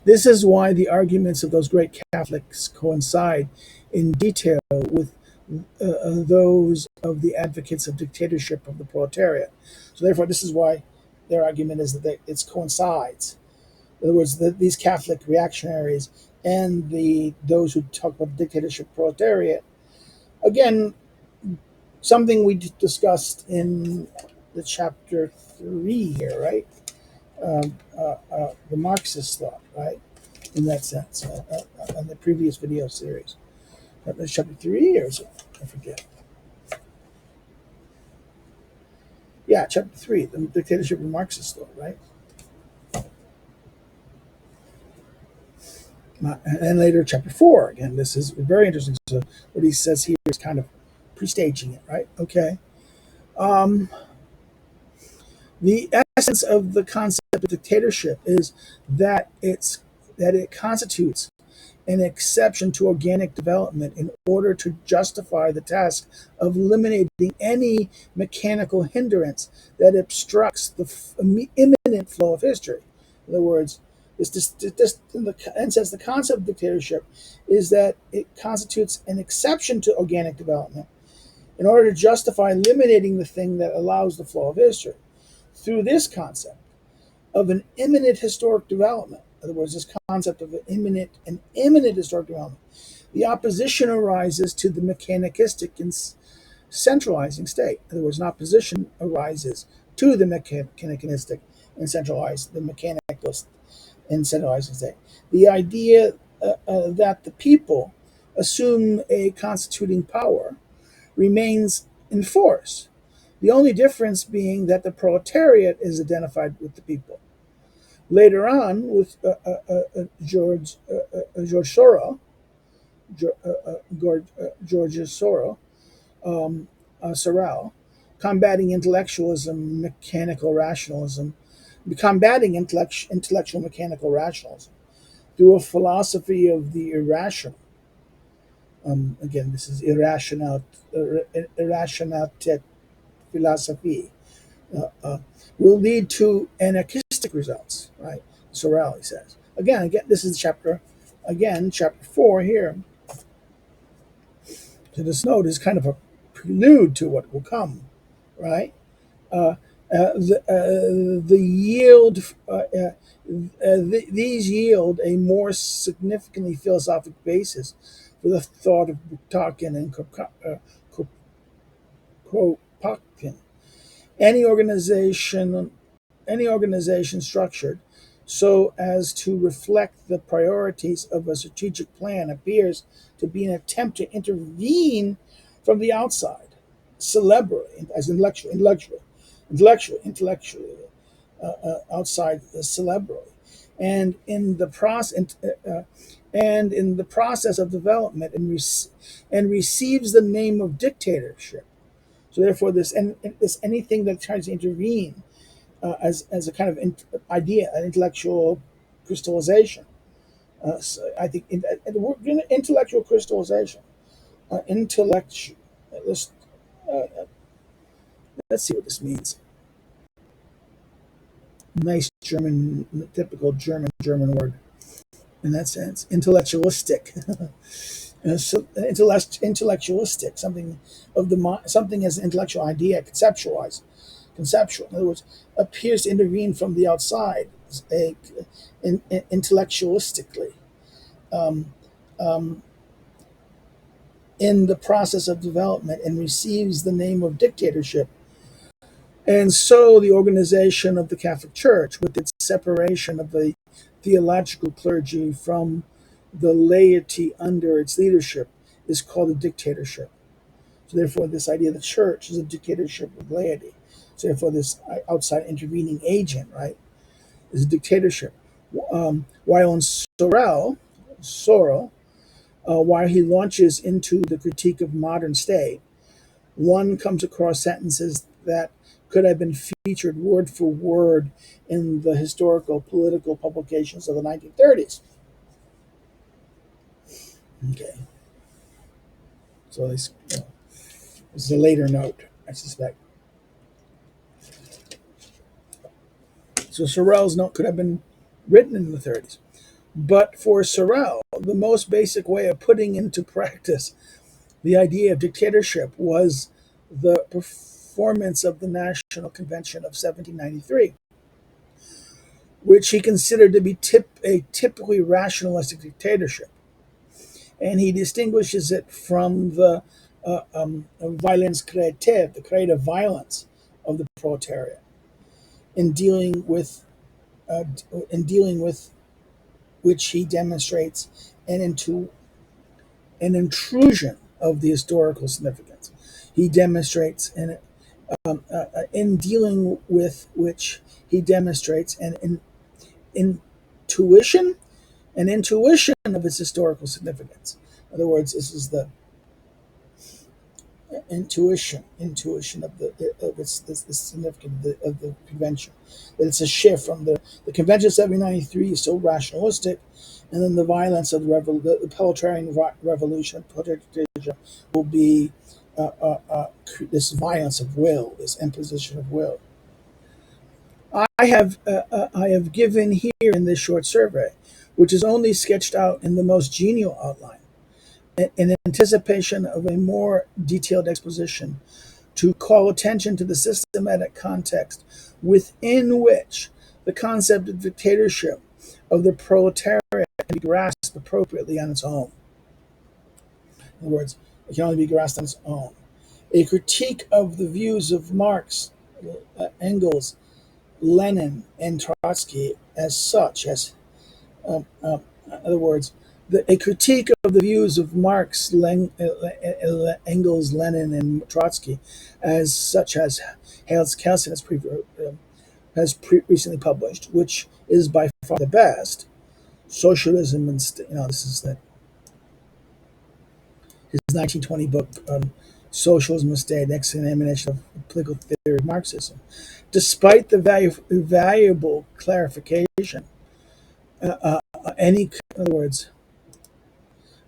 This is why the arguments of those great Catholics coincide in detail with those of the advocates of dictatorship of the proletariat. So therefore, this is why their argument is that it coincides In other words, these Catholic reactionaries and those who talk about the dictatorship proletariat. Again, something we discussed in the chapter 3 here, right? The Marxist thought, right? In that sense, in the previous video series. Chapter 3, or is it? I forget. Yeah, chapter 3, the dictatorship of Marxist thought, right? And later, chapter 4. Again, this is very interesting. So, what he says here is kind of pre-staging it, right? Okay. Um, the essence of the concept of dictatorship is that it constitutes an exception to organic development in order to justify the task of eliminating any mechanical hindrance that obstructs the imminent flow of history. In other words, in the sense, the concept of dictatorship is that it constitutes an exception to organic development in order to justify eliminating the thing that allows the flow of history. Through this concept of an imminent historic development, in other words, this concept of an imminent historic development, the opposition arises to the mechanistic and centralizing state. In other words, an opposition arises to the mechanistic and the mechanicalist and centralizing state. The idea that the people assume a constituting power remains in force. The only difference being that the proletariat is identified with the people. Later on, with George Soros, George Soros, Sorel, combating intellectualism, mechanical rationalism, combating intellectual mechanical rationalism through a philosophy of the irrational. Again, this is irrationality philosophy. Will lead to anarchistic results, right? Sorel, he says. Again, this is chapter 4 here. So this note is kind of a prelude to what will come, right? Uh, the yield, these yield a more significantly philosophic basis for the thought of Baton and Kropotkin. Any organization any organization structured so as to reflect the priorities of a strategic plan appears to be an attempt to intervene from the outside, cerebrally, as intellectually, outside cerebrally, and in the process. And in the process of development, and receives the name of dictatorship. So therefore, this anything that tries to intervene as a kind of idea, an intellectual crystallization. So I think intellectual crystallization, intellectual. Let's, let's see what this means. Nice German, typical German word in that sense. Intellectualistic. So intellectualistic, something of the something as an intellectual idea, conceptual. In other words, appears to intervene from the outside, intellectualistically, um, um, in the process of development, and receives the name of dictatorship. And so, the organization of the Catholic Church, with its separation of the theological clergy from the laity under its leadership, is called a dictatorship. So therefore, this idea of the church is a dictatorship of laity. So therefore, this outside intervening agent, right, is a dictatorship. While in Sorel, while he launches into the critique of modern state, one comes across sentences that could have been featured word for word in the historical political publications of the 1930s. Okay, so this is a later note, I suspect. So Sorel's note could have been written in the 30s. But for Sorel, the most basic way of putting into practice the idea of dictatorship was the performance of the National Convention of 1793. which he considered to be a typically rationalistic dictatorship. And he distinguishes it from the violence créative, the creative violence of the proletariat, in dealing with uh, in dealing with which he demonstrates an intrusion of the historical significance. He demonstrates in dealing with which he demonstrates intuition an intuition of its historical significance. In other words, this is the intuition of the significance of the convention. That it's a shift from the convention of 1793 is so rationalistic, and then the violence of the proletarian revolution, will be this violence of will, this imposition of will. I have given here in this short survey, which is only sketched out in the most genial outline, in anticipation of a more detailed exposition, to call attention to the systematic context within which the concept of dictatorship of the proletariat can be grasped appropriately on its own. In other words, it can only be grasped on its own. A critique of the views of Marx, Engels, Lenin, and Trotsky as such as in other words, a critique of the views of Marx, Engels, Lenin, and Trotsky, as such as Hoelzl has recently published, which is by far the best. Socialism and this is his 1920 book, Socialism and State: An Examination of Political Theory of Marxism. Despite the valuable clarification, in other words,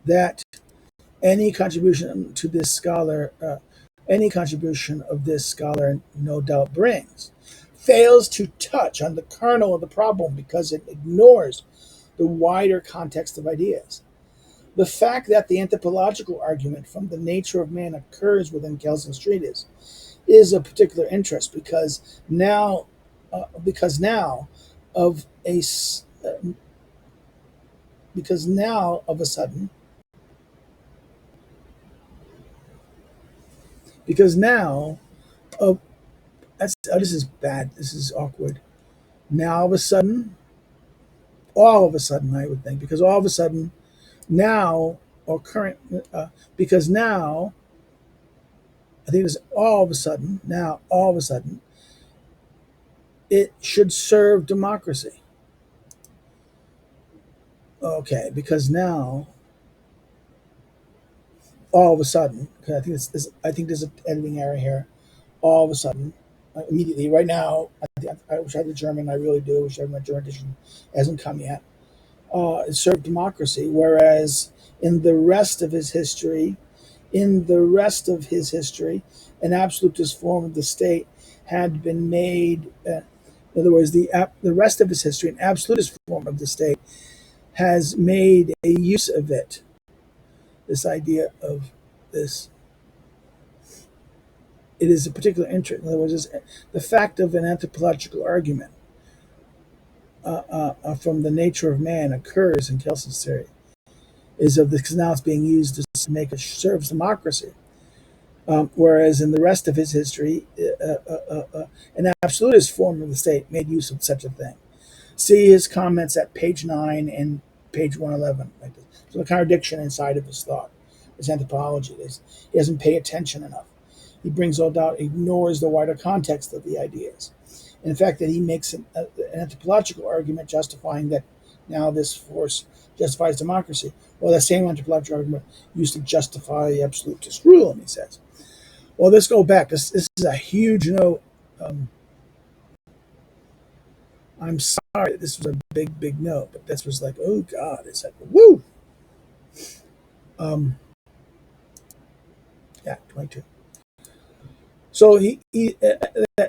that any contribution to this scholar, any contribution of this scholar, no doubt brings, fails to touch on the kernel of the problem because it ignores the wider context of ideas. The fact that the anthropological argument from the nature of man occurs within Kelsen's treatise is of particular interest because now of a because now of a sudden because now of this is bad. This is awkward. Now all of a sudden, I would think, because all of a sudden, now or current, because now, I think it's all of a sudden, now all of a sudden, it should serve democracy. Okay, because now, all of a sudden, okay, I think there's an editing error here. All of a sudden, immediately, right now, I wish I had the German. I really do. I wish I had my German edition. It hasn't come yet. It served democracy, whereas in the rest of his history, an absolutist form of the state had been made. In other words, the rest of his history, an absolutist form of the state, has made a use of it. This idea of this, it is a particular interest. In other words, the fact of an anthropological argument from the nature of man occurs in Kelsen's theory. Is of this because now it's being used to make it serves democracy. Whereas in the rest of his history, an absolutist form of the state made use of such a thing. See his comments at page 9 and page 111. Like this. So a contradiction inside of his thought, his anthropology. He doesn't pay attention enough. He brings all doubt, ignores the wider context of the ideas. In fact, that he makes an anthropological argument justifying that now this force justifies democracy. Well, that same anthropological argument used to justify absolutist rule, and he says. Well, let's go back. This is a huge note. I'm sorry that this was a big note, but this was like, oh God, it's like, woo! Yeah, 22. So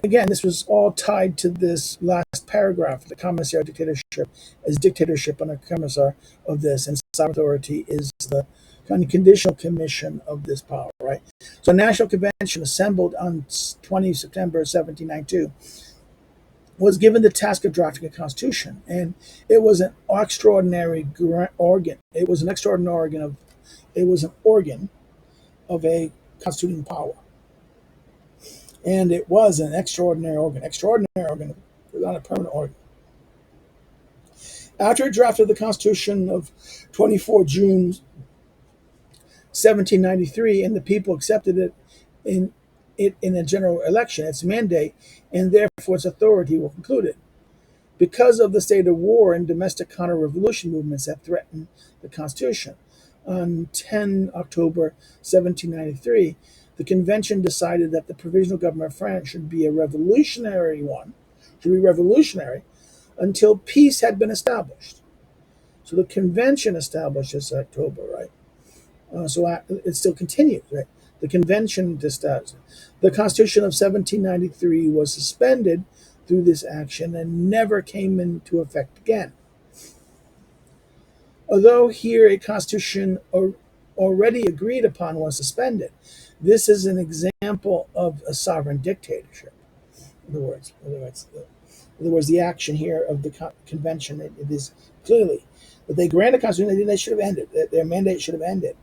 again, this was all tied to this last paragraph. The commissary dictatorship is dictatorship under commissar of this, and sovereign authority is the kind of conditional commission of this power, right? So, a national convention assembled on 20 September 1792 was given the task of drafting a constitution, and it was an extraordinary organ. It was an extraordinary organ of. It was an organ of a constituting power, and it was an extraordinary organ. Extraordinary organ, not a permanent organ. After it drafted the Constitution of 24 June 1793, and the people accepted in in a general election, its mandate, and therefore its authority were concluded. Because of the state of war and domestic counter-revolution movements that threatened the Constitution, on 10 October 1793, the convention decided that the provisional government of France should be a revolutionary one, should be revolutionary until peace had been established. So the convention established this October, right? It still continues, right? The convention discussed. The Constitution of 1793 was suspended through this action and never came into effect again. Although here a constitution already agreed upon was suspended, this is an example of a sovereign dictatorship. In other words, the action here of the convention, it is clearly that they granted a constitution, they should have ended. Their mandate should have ended.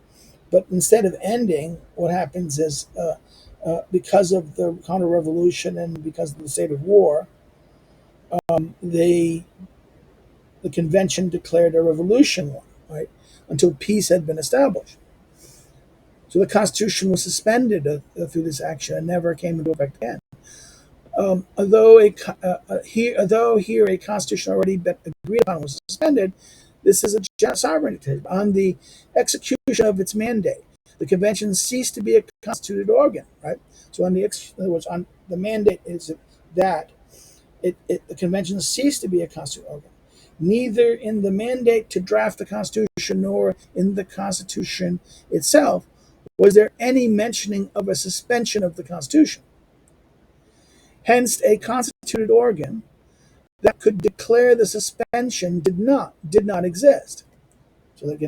But instead of ending, what happens is because of the counter-revolution and because of the state of war, the convention declared a revolution, right, until peace had been established. So the Constitution was suspended through this action and never came into effect again. Although here a constitution already been agreed upon was suspended, this is a sovereign dictatorship. On the execution of its mandate, the convention ceased to be a constituted organ. Right. So in other words, on the mandate is that the convention ceased to be a constituted organ. Neither in the mandate to draft the Constitution nor in the Constitution itself was there any mentioning of a suspension of the Constitution. Hence, a constituted organ that could declare the suspension did not exist. So that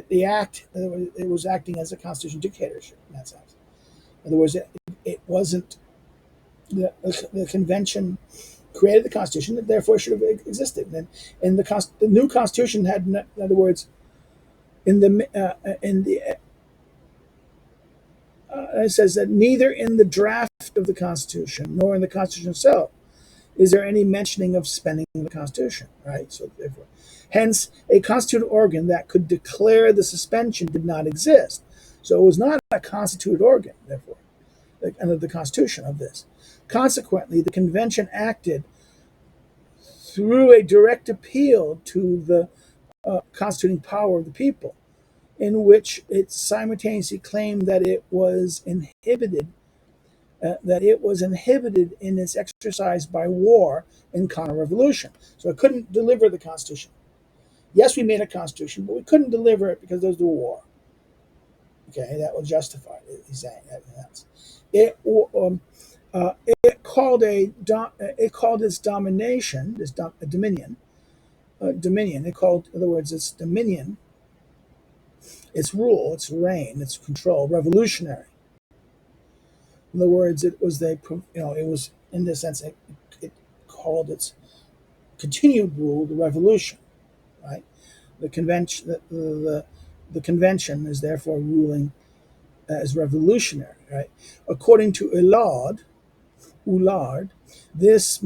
the act, it was acting as a constitutional dictatorship in that sense. In other words, it wasn't the convention created the Constitution, that therefore should have existed. And the new Constitution had, in other words, it says that neither in the draft of the Constitution nor in the Constitution itself is there any mentioning of suspending the Constitution, right? So therefore, hence, a constituted organ that could declare the suspension did not exist. So it was not a constituted organ, therefore, under the Constitution of this. Consequently, the convention acted through a direct appeal to the constituting power of the people, in which it simultaneously claimed that it was inhibited in its exercise by war and counter-revolution. So it couldn't deliver the Constitution. Yes, we made a Constitution, but we couldn't deliver it because there was the war. Okay, that was justified. He's saying that. It called its domination, dominion. It called, in other words, its dominion, its rule, its reign, its control, revolutionary. In other words, it was it was in this sense it called its continued rule the revolution, right? The convention is therefore ruling as revolutionary, right? According to Oulard, this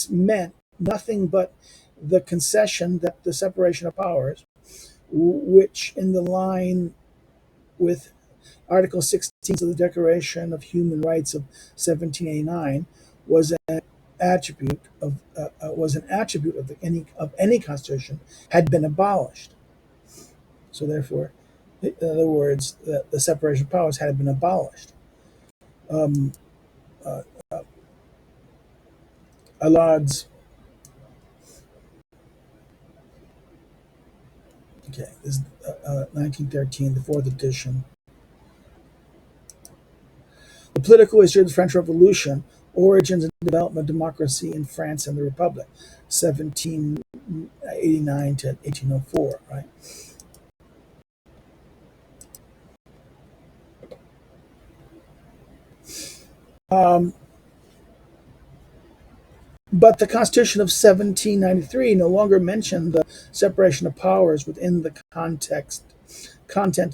meant nothing but the concession that the separation of powers, which in the line with Article 16 of the Declaration of Human Rights of 1789, was an attribute of any constitution, had been abolished. So therefore, in other words, the separation of powers had been abolished. Allard's this is 1913, the fourth edition. The political history of the French Revolution, origins and development of democracy in France and the Republic, 1789 to 1804, right? Um, but the Constitution of 1793 no longer mentioned the separation of powers within the content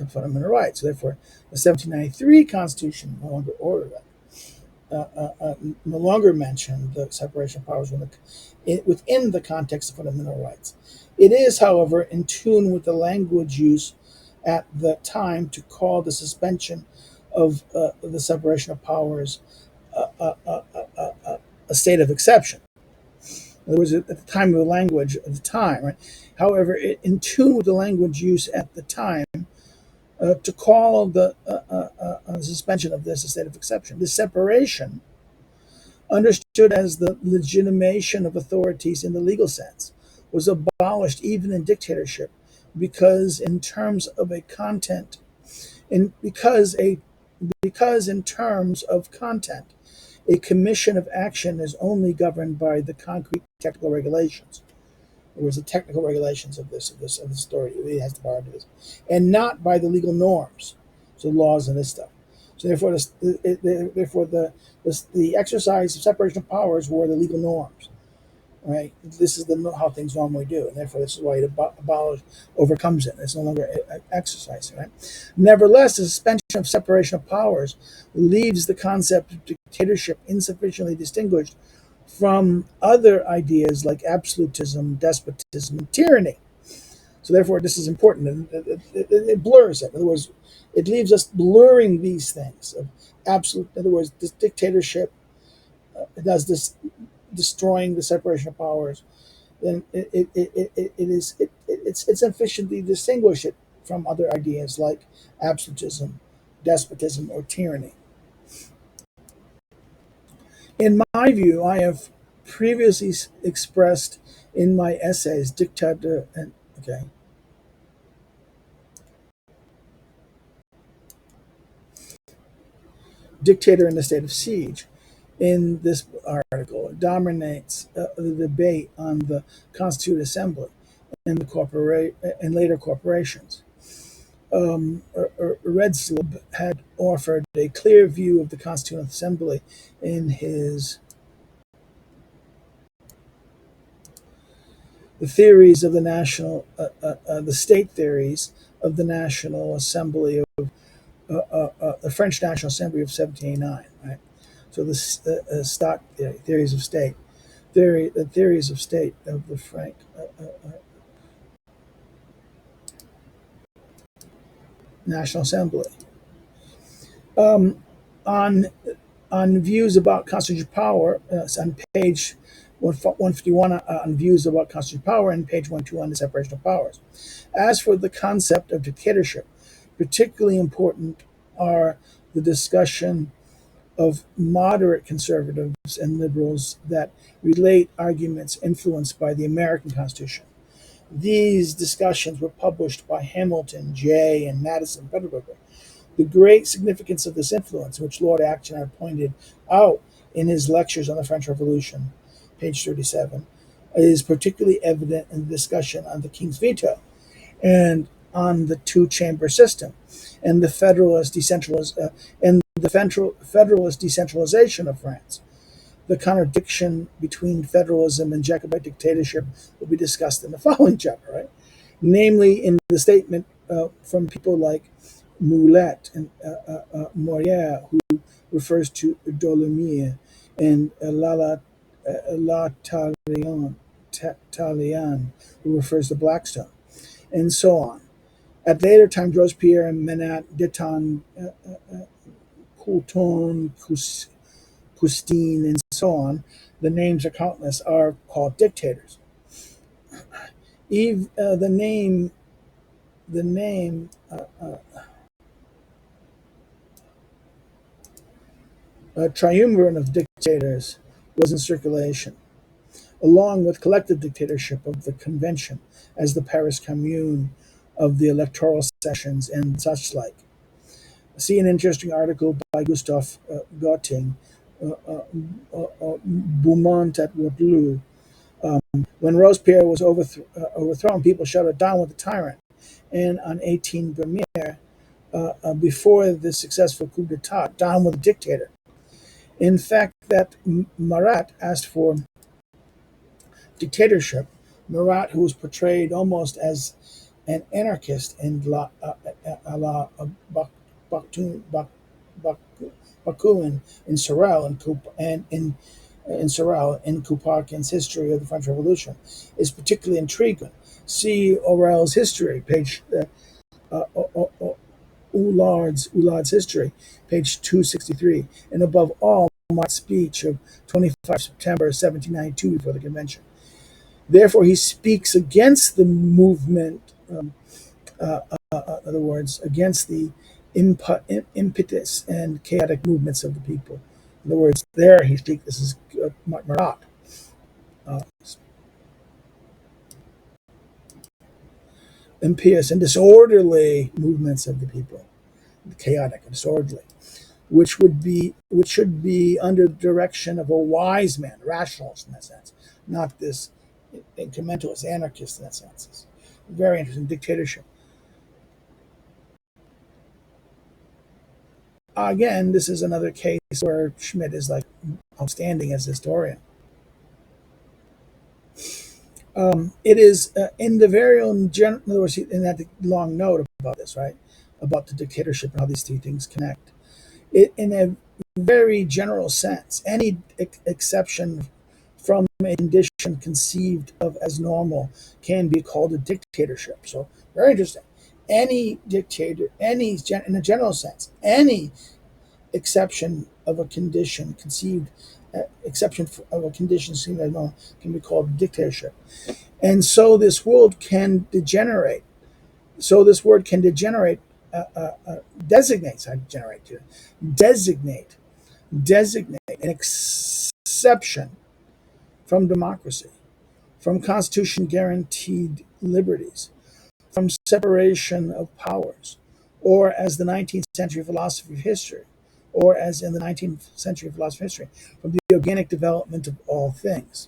of fundamental rights. So therefore, the 1793 Constitution no longer ordered that. No longer mention the separation of powers within the context of fundamental rights. It is, however, in tune with the language use at the time to call the suspension of the separation of powers a state of exception. In other words, at the time of the language at the time, right? However, in tune with the language use at the time, to call the suspension of this a state of exception. This separation, understood as the legitimation of authorities in the legal sense, was abolished even in dictatorship, because in terms of a content, in because in terms of content, a commission of action is only governed by the concrete technical regulations. There was the technical regulations of this story. It has to borrow to this, and not by the legal norms, so laws and this stuff. So therefore, the exercise of separation of powers were the legal norms, right? This is how things normally do, and therefore this is why it overcomes it. It's no longer exercising, right? Nevertheless, the suspension of separation of powers leaves the concept of dictatorship insufficiently distinguished from other ideas like absolutism, despotism, and tyranny. So therefore, this is important. It blurs it. In other words, it leaves us blurring these things of absolute. In other words, this dictatorship does this, destroying the separation of powers. Then it's sufficiently distinguish it from other ideas like absolutism, despotism, or tyranny. In my view, I have previously expressed in my essays Diktatur and okay, Dictator in the State of Siege. In this article, it dominates the debate on the Constituent Assembly and and later corporations. Hoelzl had offered a clear view of the Constituent Assembly in his the theories of the the state theories of the National Assembly of the French National Assembly of 1789. Right, so the stock theories of state, the theories of state of the Frank National Assembly. Um, on views about constitutional power, on page 151 on views about constitutional power, and page 121 on the separation of powers. As for the concept of dictatorship, particularly important are the discussion of moderate conservatives and liberals that relate arguments influenced by the American Constitution. These discussions were published by Hamilton, Jay, and Madison Federberger. The great significance of this influence, which Lord Acton pointed out in his lectures on the French Revolution, page 37, is particularly evident in the discussion on the King's veto and on the two-chamber system and the federalist decentralization of France. The contradiction between federalism and Jacobite dictatorship will be discussed in the following chapter, right? Namely, in the statement from people like Moulet and Morier, who refers to Dolomier, and Talian, who refers to Blackstone, and so on. At later times, Robespierre, Menat, Deton, Couton, Custine, and so on, the names are countless, are called dictators. The name triumvirate of dictators was in circulation, along with collective dictatorship of the Convention, as the Paris Commune, of the electoral sessions, and such like. See an interesting article by Gustave Gotting, Beaumont at Waterloo. When Robespierre was overthrown, people shouted, "Down with the tyrant!" And on 18 Brumaire, before the successful coup d'etat, "Down with the dictator!" In fact, that Marat asked for dictatorship. Marat, who was portrayed almost as an anarchist in Baton, Baku in Sorel and in Sorel in Kuparkin's History of the French Revolution, is particularly intriguing. See Orwell's History, page Oulard's History, page 263, and above all, Mart's speech of 25 September 1792 before the convention. Therefore, he speaks against the movement, in other words, against the impetus and chaotic movements of the people. In other words, there he speaks, this is Marat. Uh, impious and disorderly movements of the people, chaotic and disorderly, which should be under the direction of a wise man, rationalist in that sense, not this incrementalist anarchist in that sense. It's very interesting. Dictatorship. Again, this is another case where Schmitt is like outstanding as a historian. It is in the very own in other words, in that long note about this, right, about the dictatorship and how these two things connect. It, in a very general sense, any exception from a condition conceived of as normal can be called a dictatorship. So very interesting. Any dictator, in a general sense, any exception of a condition conceived, of a condition seen as normal can be called dictatorship. And so this world can degenerate. So this word can degenerate, designates, I generate to designate an exception from democracy, from constitution guaranteed liberties, from separation of powers, or as the 19th century philosophy of history, or as in the 19th century philosophy of history, from the organic development of all things.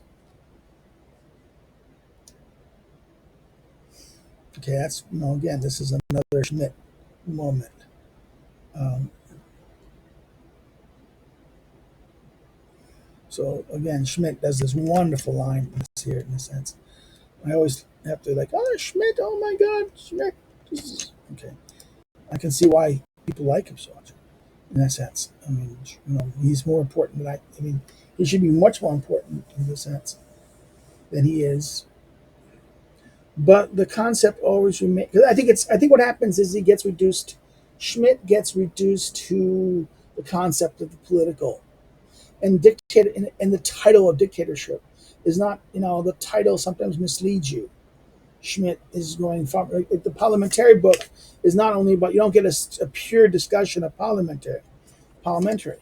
Okay, that's, again, this is another Schmitt moment. Um, so again, Schmitt does this wonderful line here in a sense. I always have to like, oh, Schmitt, oh my God, Schmitt. Okay. I can see why people like him so much in that sense. I mean, he's more important than I mean, he should be much more important in the sense than he is. But the concept always remains. I think what happens is he gets reduced. Schmitt gets reduced to the concept of the political, and dictator. And the title of dictatorship is not. The title sometimes misleads you. Schmitt is going from like the parliamentary book is not only about, you don't get a pure discussion of parliamentary. You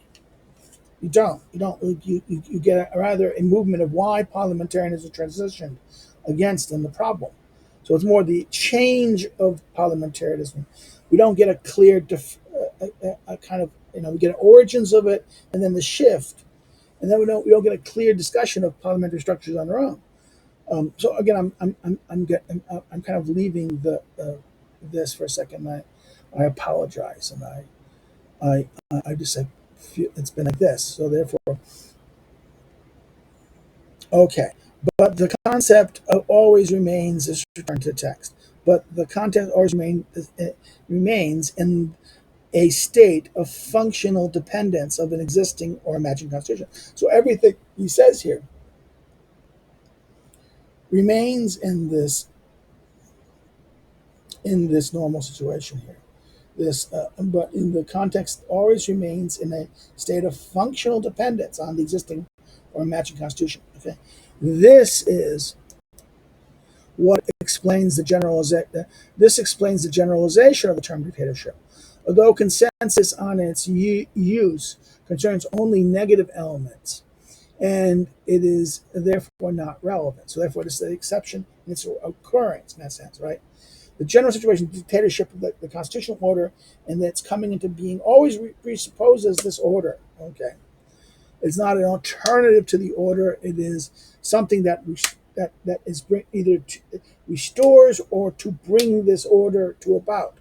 get rather a movement of why parliamentarianism transitioned against and the problem. So it's more the change of parliamentarianism. We don't get a clear a kind of, we get origins of it and then the shift, and then we don't get a clear discussion of parliamentary structures on their own. So again, I'm kind of leaving this for a second. I apologize, and I just like feel it's been like this. So therefore, okay. But the concept of always remains is returned to text. But the content always remains in a state of functional dependence of an existing or imagined constitution. So everything he says here remains in this normal situation here. But in the context, always remains in a state of functional dependence on the existing or imagined constitution. Okay, this is what explains the generalization. This explains the generalization of the term dictatorship, although consensus on its use concerns only negative elements, and it is therefore not relevant. So therefore, this is the exception in its occurrence in that sense, right? The general situation of dictatorship of the constitutional order and its coming into being always presupposes this order. Okay, it's not an alternative to the order. It is something that is either restores or to bring this order to about.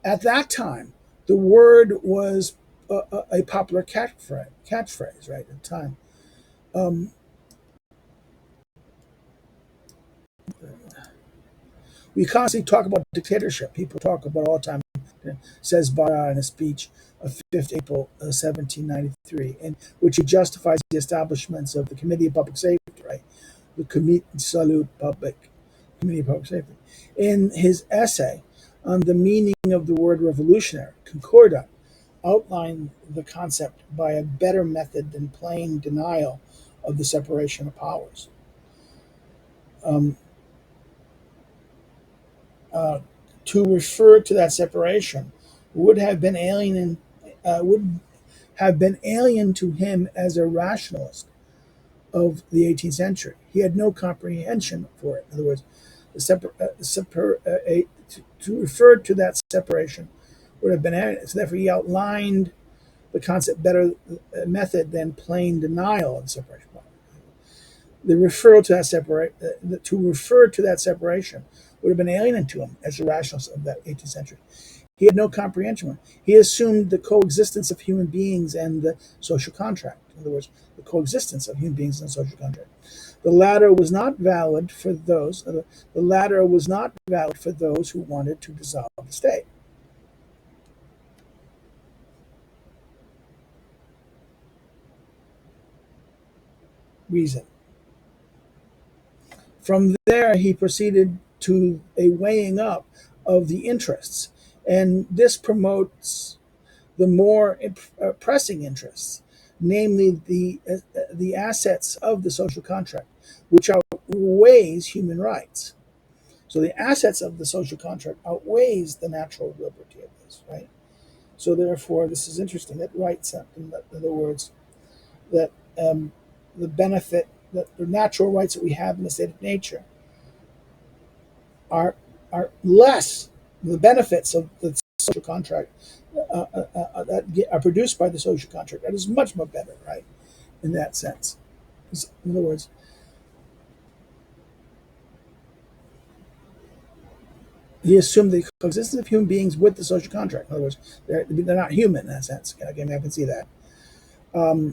At that time, the word was a popular catchphrase, right, at the time. Um, we constantly talk about dictatorship. People talk about all the time, says Baton in a speech of 5th April 1793, in which he justifies the establishments of the Committee of Public Safety, right? The Comité de Salut Public, Committee of Public Safety. In his essay on the meaning of the word revolutionary, Concordat outlined the concept by a better method than plain denial of the separation of powers. Um, uh, to refer to that separation would have been would have been alien to him as a rationalist of the 18th century. He had no comprehension for it. In other words, to refer to that separation would have been alien. So therefore, he outlined the concept better method than plain denial of the separation. The referral to that to refer to that separation would have been alien to him as a rationalist of that 18th century. He had no comprehension. He assumed the coexistence of human beings and the social contract. In other words, the coexistence of human beings and the social contract. The latter was not valid for those. The latter was not valid for those who wanted to dissolve the state. Reason. From there, he proceeded to a weighing up of the interests, and this promotes the more pressing interests, namely the assets of the social contract, which outweighs human rights. So the assets of the social contract outweighs the natural liberty of this, right? So therefore, this is interesting. That writes in other words, that the benefit, that the natural rights that we have in the state of nature are less the benefits of the social contract that are produced by the social contract. That is much more better, right? In that sense, in other words, he assumed the coexistence of human beings with the social contract. In other words, they're not human in that sense. Again, I can see that.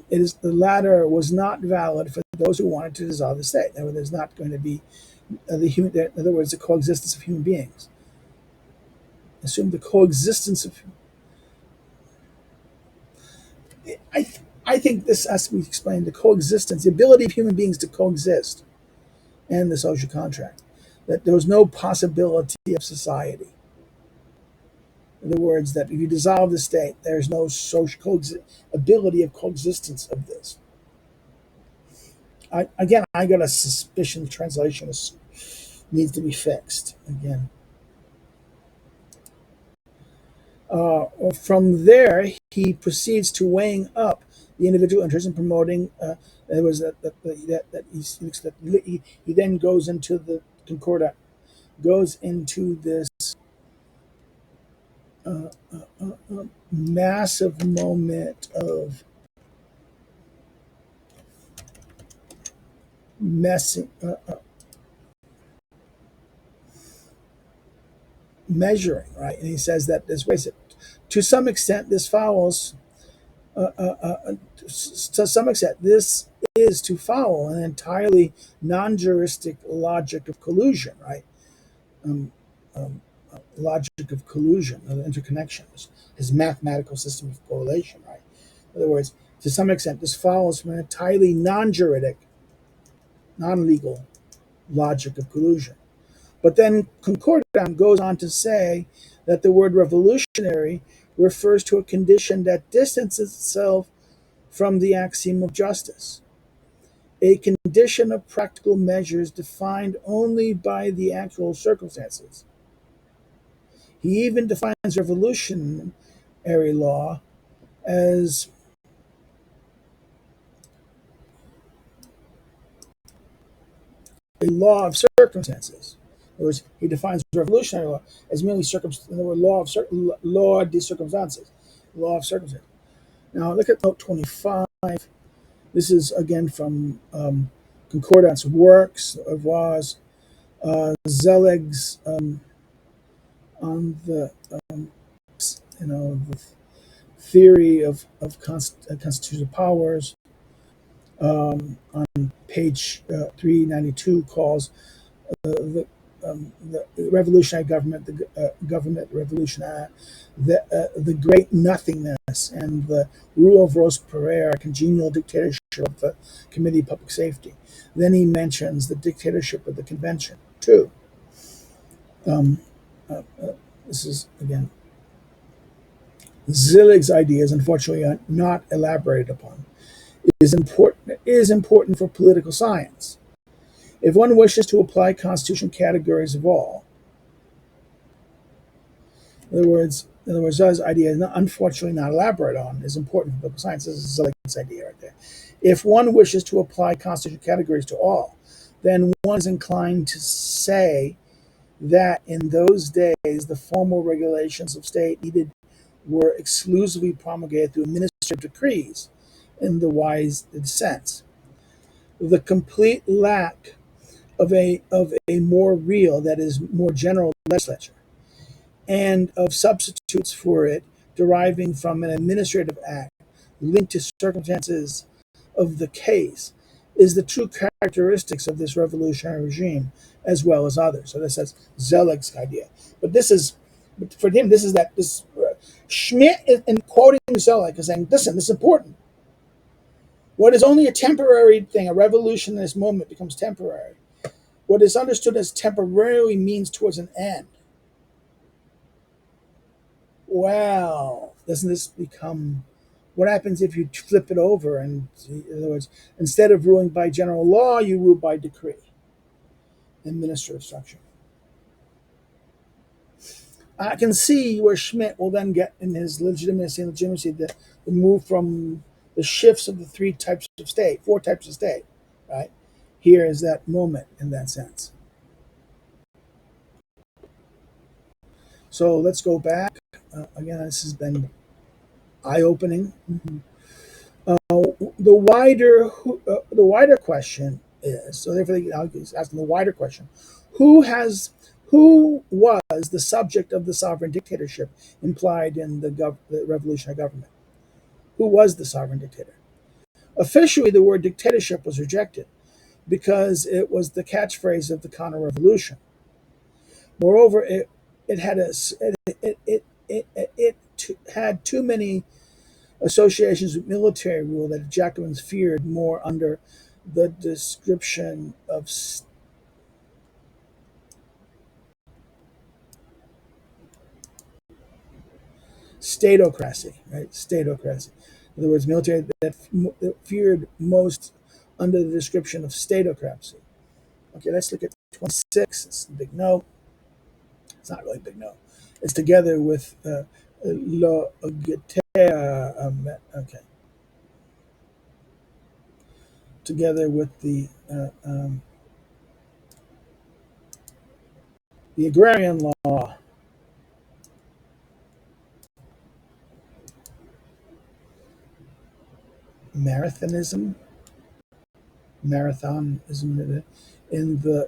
It is the latter was not valid for those who wanted to dissolve the state. There's not going to be in other words, the coexistence of human beings. Assume the coexistence of. I think this has to be explained. The coexistence, the ability of human beings to coexist, and the social contract. That there was no possibility of society. In other words, that if you dissolve the state, there's no social ability of coexistence of this. I got a suspicion the translation needs to be fixed again. From there, he proceeds to weighing up the individual interest in promoting. It was he then goes into the concordat, goes into this massive moment of messing, measuring, right? And he says that this way, to some extent, this follows. To some extent, this is to follow an entirely non-juristic logic of collusion, right? Um, um, Logic of collusion, of interconnections, his mathematical system of correlation, right? In other words, to some extent, this follows from an entirely non-juridic, non-legal logic of collusion. But then Concordat goes on to say that the word revolutionary refers to a condition that distances itself from the axiom of justice, a condition of practical measures defined only by the actual circumstances. He even defines revolutionary law as a law of circumstances. In other words, he defines revolutionary law as merely law de circumstances, law of circumstances. Now look at note 25. This is again from Concordat's works of Ross Zelig's on the you know theory of constitutional powers on page 392 calls the revolutionary government, the government revolution, the great nothingness, and the rule of Robespierre, congenial dictatorship of the Committee of Public Safety. Then he mentions the dictatorship of the convention, too. Um, this is, again, Zillig's ideas, unfortunately, are not elaborated upon. It is important for political science. If one wishes to apply constitutional categories of all, in other words, Zell's idea is not, unfortunately not elaborated on, is important for political science. This is Zell's idea right there. If one wishes to apply constitutional categories to all, then one is inclined to say that in those days the formal regulations of state needed were exclusively promulgated through administrative decrees in the wise sense. The complete lack of a more real, that is, more general legislature, and of substitutes for it deriving from an administrative act linked to circumstances of the case is the true characteristics of this revolutionary regime as well as others. So this is Zell's idea. But this is, for him, this is that this Schmitt, in quoting Zelig, is saying, listen, this is important. What is only a temporary thing, a revolution in this moment, becomes temporary. What is understood as temporarily means towards an end. Well, doesn't this become, what happens if you flip it over? And in other words, instead of ruling by general law, you rule by decree, administrative structure. I can see where Schmitt will then get in his legitimacy, the move from the shifts of the four types of state, right? Here is that moment in that sense. So let's go back. Again, this has been eye-opening. The wider question is, so therefore I'll ask the wider question: who was the subject of the sovereign dictatorship implied in the revolutionary government? Who was the sovereign dictator? Officially, the word dictatorship was rejected because it was the catchphrase of the counter-revolution. Moreover, it had too many associations with military rule that the Jacobins feared more under the description of statocracy, right? Statocracy. In other words, military that feared most under the description of statocracy. Okay, let's look at 26. It's a big no. It's not really a big no. It's together with okay. Together with the agrarian law, marathonism, in the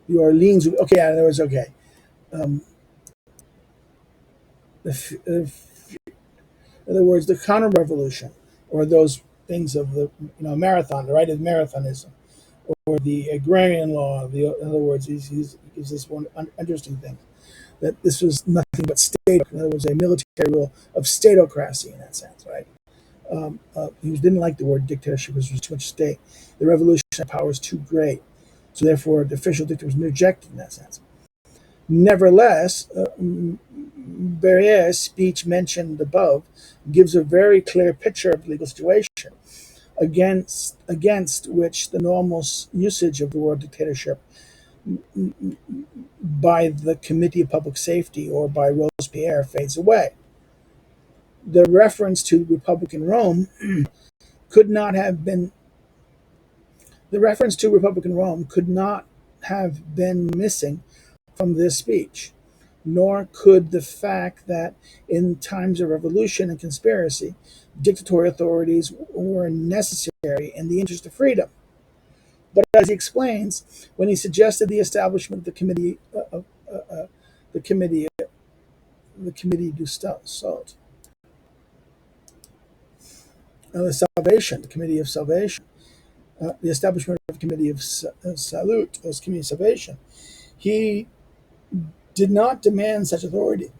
the Orleans. Okay, yeah, that was okay. Um, in other words, the counter-revolution, or those things of the marathon, the right of marathonism, or the agrarian law. In other words, he gives this one interesting thing, that this was nothing but state. In other words, a military rule of statocracy in that sense, right? He didn't like the word dictatorship because it was too much state. The revolutionary power was too great, so therefore the official dictator was rejected in that sense. Nevertheless, Barriere's speech mentioned above gives a very clear picture of the legal situation against which the normal usage of the word dictatorship by the Committee of Public Safety or by Robespierre fades away. The reference to Republican Rome could not have been missing from this speech, nor could the fact that in times of revolution and conspiracy, dictatorial authorities were necessary in the interest of freedom. But as he explains, when he suggested the establishment of the Committee the committee du Salt, the Committee of Salvation, the establishment of the Committee of Salute, as Committee of Salvation. He did not demand such authority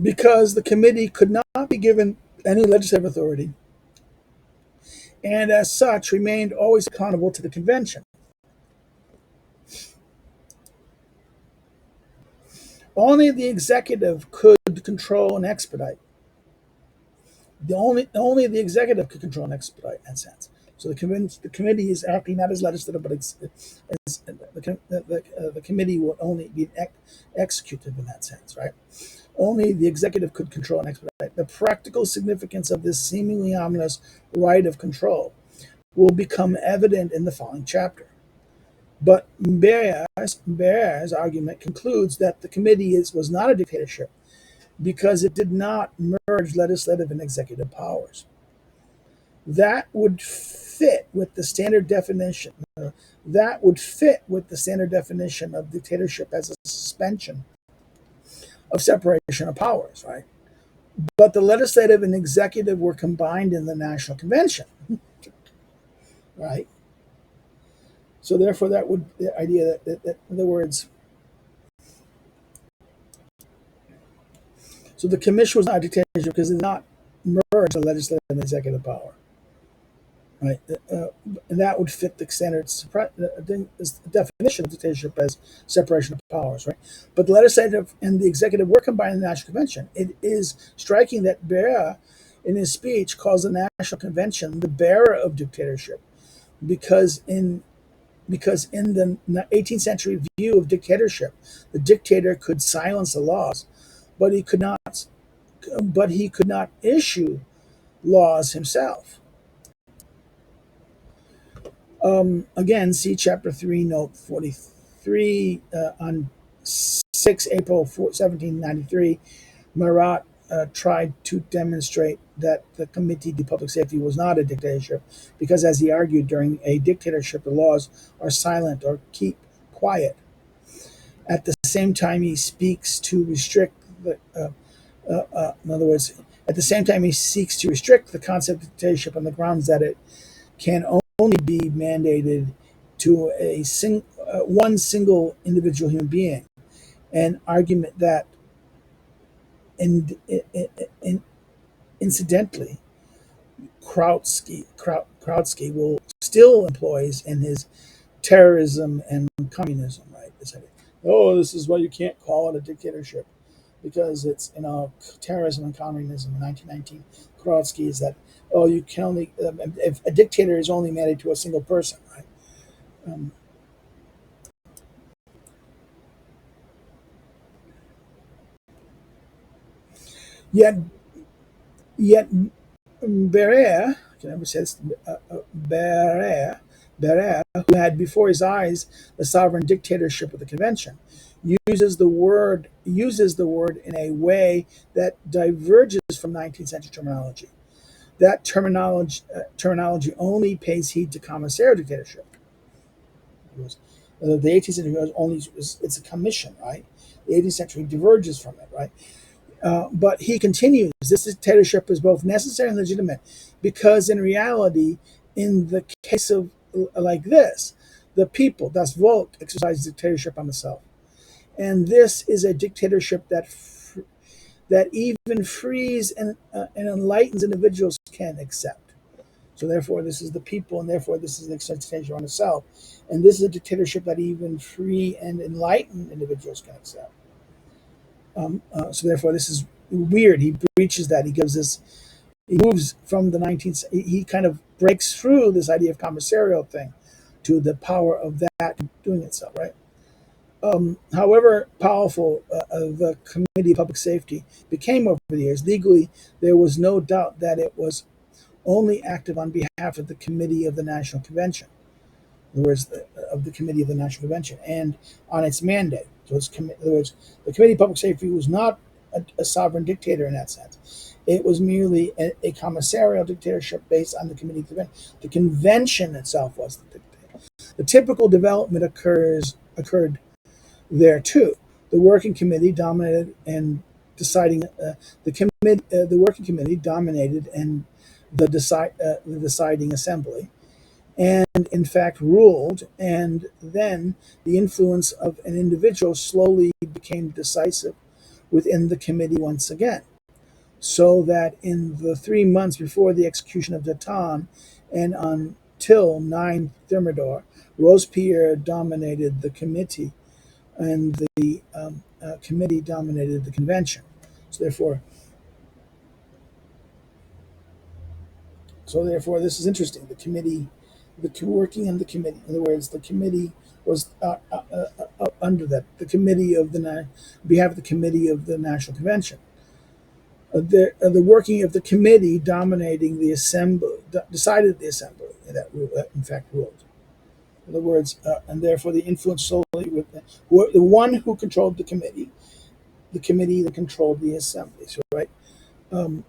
because the committee could not be given any legislative authority, and as such remained always accountable to the convention. Only the executive could control and expedite. Only the executive could control and expedite in that sense. So the committee is acting not as legislative, but the committee will only be executive in that sense, right? Only the executive could control and expedite. The practical significance of this seemingly ominous right of control will become evident in the following chapter. But Barère's argument concludes that the committee was not a dictatorship because it did not merge legislative and executive powers. That would fit with the standard definition. That would fit with the standard definition of dictatorship as a suspension of separation of powers, right? But the legislative and executive were combined in the National Convention, right? So therefore, that would the idea that in other words, so the commission was not a dictatorship because it did not merge the legislative and executive power, right? And that would fit the standard definition of dictatorship as separation of powers, right? But the legislative and the executive were combined in the National Convention. It is striking that Barère, in his speech, calls the National Convention the bearer of dictatorship, because in the 18th century view of dictatorship, the dictator could silence the laws, but he could not issue laws himself. Again, see Chapter 3, Note 43. On 6 April 1793, Marat tried to demonstrate that the Committee de Public Safety was not a dictatorship because, as he argued, during a dictatorship, the laws are silent or keep quiet. At the same time, he seeks to restrict the concept of dictatorship on the grounds that it can only be mandated to one single individual human being, an argument that incidentally Kautsky will still employs in his terrorism and communism, right? This is why you can't call it a dictatorship, because it's terrorism and communism. In 1919, Kautsky is that you can only if a dictator is only mandated to a single person, right? Yet Barère, Barère, who had before his eyes the sovereign dictatorship of the convention, uses the word in a way that diverges from 19th century terminology. That terminology only pays heed to commissarial dictatorship. The 18th century it's a commission, right? The 18th century diverges from it, right? But he continues, this dictatorship is both necessary and legitimate because in reality, in the case of like this, the people, das Volk, exercises dictatorship on the self. And this is a dictatorship that even frees and enlightens individuals can accept. So therefore, this is the people, and therefore this is an dictatorship on the self. And this is a dictatorship that even free and enlightened individuals can accept. So therefore, this is weird. He breaches that. He moves from the 19th. He kind of breaks through this idea of commissarial thing to the power of that doing itself, right? However powerful the Committee of Public Safety became over the years, legally, there was no doubt that it was only active on behalf of the Committee of the National Convention. In other words, of the Committee of the National Convention, and on its mandate. So in other words, the Committee of Public Safety was not a sovereign dictator in that sense. It was merely a commissarial dictatorship based on the Committee of the Convention. The convention itself was the dictator. The typical development occurred there too. The working committee dominated and deciding the working committee dominated and the deciding assembly, and in fact ruled. And then the influence of an individual slowly became decisive within the committee once again, so that in the 3 months before the execution of Baton and until 9 Thermidor, Robespierre dominated the committee, and the committee dominated the convention. So therefore, this is interesting. The committee, the working in the committee. In other words, the committee was under that. The committee of behalf of the committee of the National Convention. The working of the committee dominating the assembly decided the assembly that in fact ruled. In other words, and therefore the influence solely with the one who controlled the committee that controlled the assembly. So right. Um,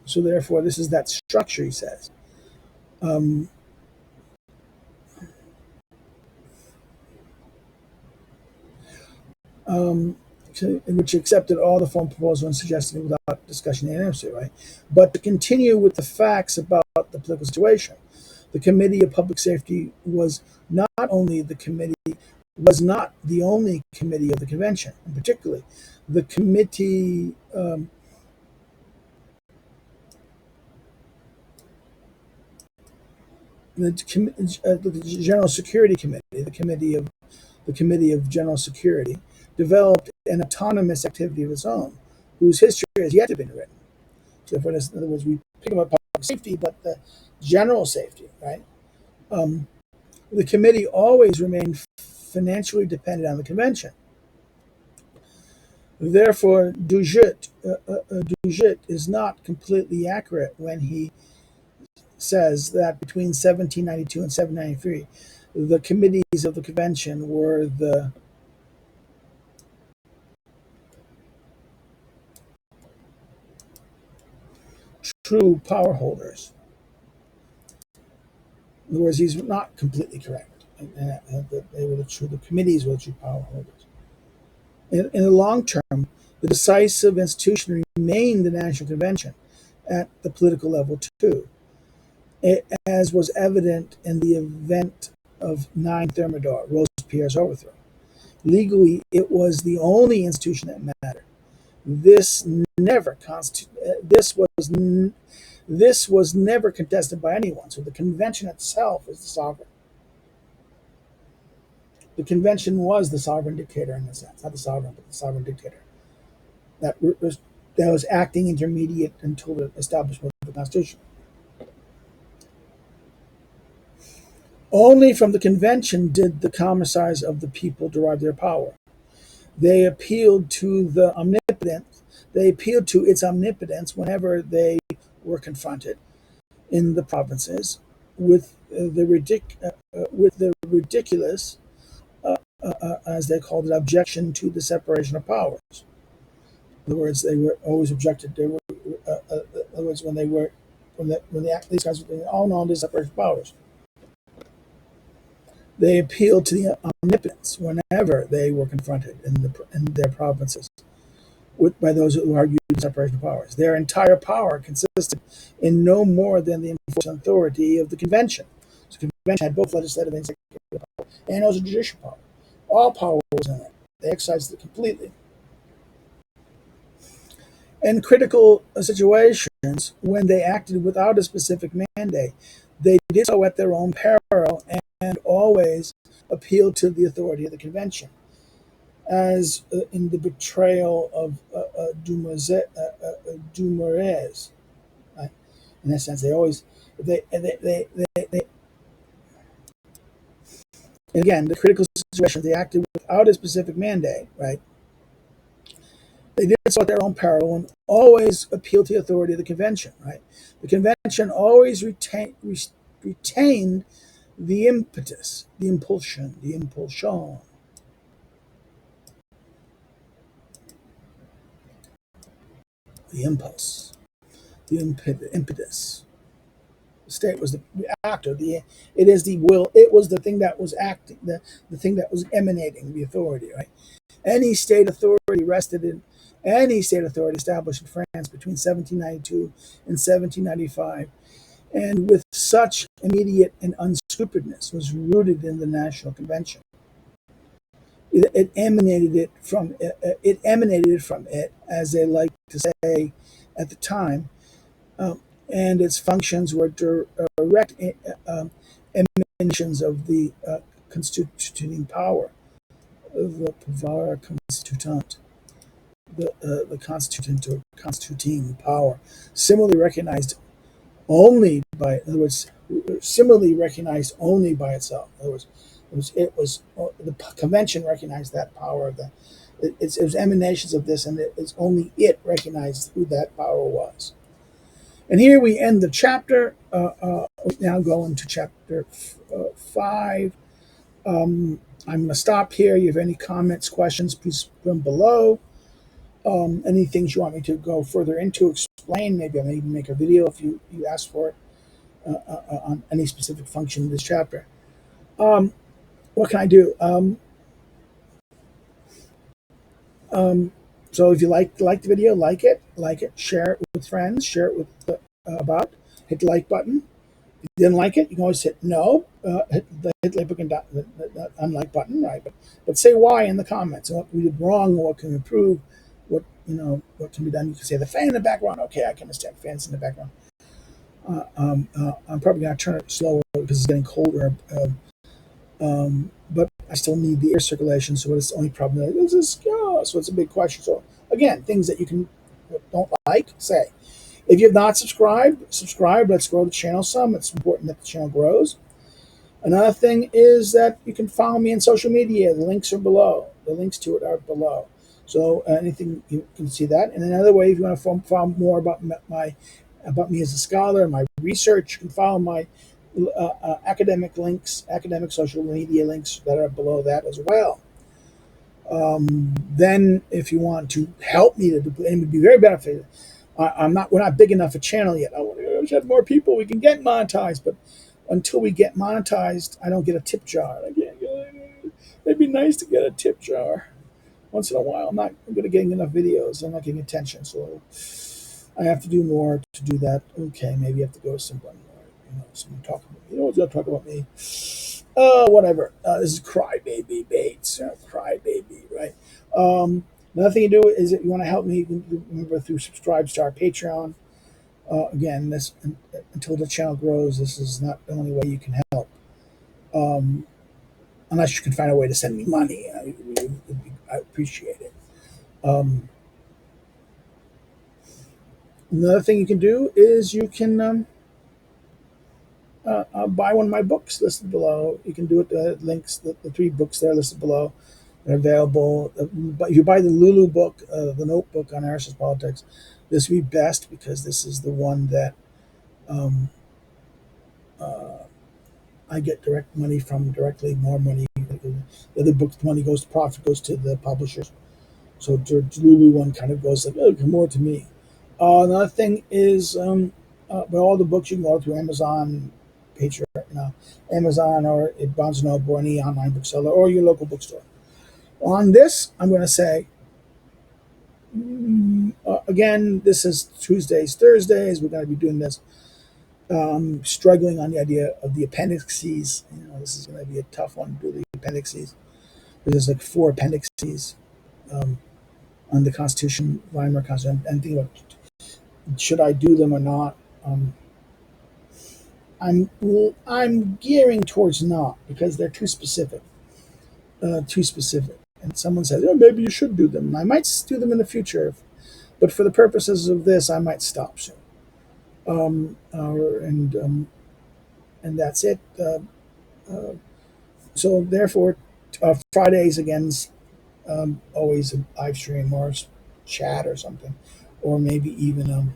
so therefore, this is that structure. He says. Um, um, which accepted all the form proposals and suggested without discussion and answer, right? But to continue with the facts about the political situation, the Committee of Public Safety not only the committee was not the only committee of the convention, and particularly the committee. The General Security Committee, the Committee of General Security, developed an autonomous activity of its own, whose history has yet to be written. So, in other words, we pick up public safety, but the general safety, right? The committee always remained financially dependent on the convention. Therefore, Dujet is not completely accurate when he says that between 1792 and 1793, the committees of the convention were the true power holders. In other words, he's not completely correct. The committees were the true power holders. In the long term, the decisive institution remained the National Convention at the political level too, as was evident in the event of 9 Thermidor, Robespierre's overthrow. Legally, it was the only institution that mattered. This never constitu- this was never contested by anyone. So the convention itself is the sovereign. The convention was the sovereign dictator in a sense, not the sovereign, but the sovereign dictator that was acting intermediate until the establishment of the Constitution. Only from the convention did the commissars of the people derive their power. They appealed to the omnipotence. They appealed to its omnipotence whenever they were confronted in the provinces with the ridiculous, as they called it, objection to the separation of powers. In other words, they were always objected. They were, in other words, when they were when these guys were all known as separation of powers. They appealed to the omnipotence whenever they were confronted in their provinces by those who argued separation of powers. Their entire power consisted in no more than the enforcement authority of the convention. So the convention had both legislative and executive power, and also judicial power. All power was in it. They exercised it completely. In critical situations, when they acted without a specific mandate, they did so at their own peril and always appealed to the authority of the convention, as in the betrayal of Dumouriez. Right? In that sense, they always they and again the critical situations they acted without a specific mandate. Right? They did so at their own peril and always appealed to the authority of the convention. Right? The convention always retained the impetus, the impulsion, the impulse, the impetus. The state was the actor. It is the will. It was the thing that was acting. The thing that was emanating the authority. Right. Any state authority rested in any state authority established in France between 1792 and 1795, and with such immediate and unscrupulousness, was rooted in the National Convention. It emanated it from it, as they like to say at the time, and its functions were direct emanations of the constituting power, the pouvoir constituant, the constituent or constituting power, similarly recognized only by, in other words, similarly recognized only by itself. In other words, the convention recognized that power of it was emanations of this, and it's only it recognized who that power was. And here we end the chapter. We now go into chapter 5. I'm going to stop here. You have any comments, questions, please put them below. Any things you want me to go further into, explain, maybe I may even make a video if you ask for it on any specific function in this chapter. What can I do? So if you like the video, like it, share it with friends, share it with hit the like button. If you didn't like it, you can always hit no, hit the like button, the unlike button, right? But say why in the comments and what we did wrong, what can we improve, what can be done. You can say the fan in the background. Okay, I can understand fans in the background. I'm probably going to turn it slower because it's getting colder. But I still need the air circulation, so it's the only problem. So it's a big question. So again, things that you don't like, say. If you have not subscribed, subscribe. Let's grow the channel some. It's important that the channel grows. Another thing is that you can follow me on social media. The links are below. The links to it are below. So anything, you can see that. And another way, if you want to find more about me as a scholar and my research, you can follow my academic links, academic social media links that are below that as well. Then, if you want to help me, and it would be very beneficial. We're not big enough a channel yet. I wish I had more people. We can get monetized, but until we get monetized, I don't get a tip jar. It'd be nice to get a tip jar once in a while. I'm not good at getting enough videos. I'm not getting attention, so I have to do more to do that. Okay, maybe I have to go to someone. Someone talk about me. What's going to talk about me? Whatever. This is crybaby Bates. Crybaby, right? Another thing you do is if you want to help me, you can remember through subscribe to our Patreon. Again, this until the channel grows, this is not the only way you can help. Unless you can find a way to send me money, I appreciate it. Another thing you can do is you can buy one of my books listed below. You can do it. The links, the 3 books that are listed below, are available. But if you buy the Lulu book, the notebook on Aristotle's politics, this would be best because this is the one that I get direct money from, more money. The other book's money goes to profit, goes to the publishers. So the Lulu one kind of goes more to me. Another thing is, but all the books you can go through Amazon, Patreon, Amazon or at Barnes & Noble or any online bookseller or your local bookstore. On this, I'm going to say, again, this is Tuesdays, Thursdays. We're going to be doing this. Struggling on the idea of the appendices. This is going to be a tough one to do the appendices. There's like 4 appendices on the Constitution, Weimar Constitution. And think about, should I do them or not? I'm gearing towards not because they're too specific. And someone says, maybe you should do them. And I might do them in the future, but for the purposes of this, I might stop soon. And that's it. So therefore, Fridays again, always a live stream or chat or something, or maybe even a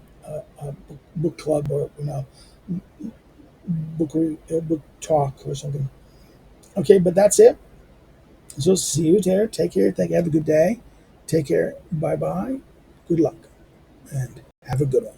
book club or book talk or something. Okay, but that's it. So see you there. Take care. Have a good day. Take care. Bye-bye. Good luck. And have a good one.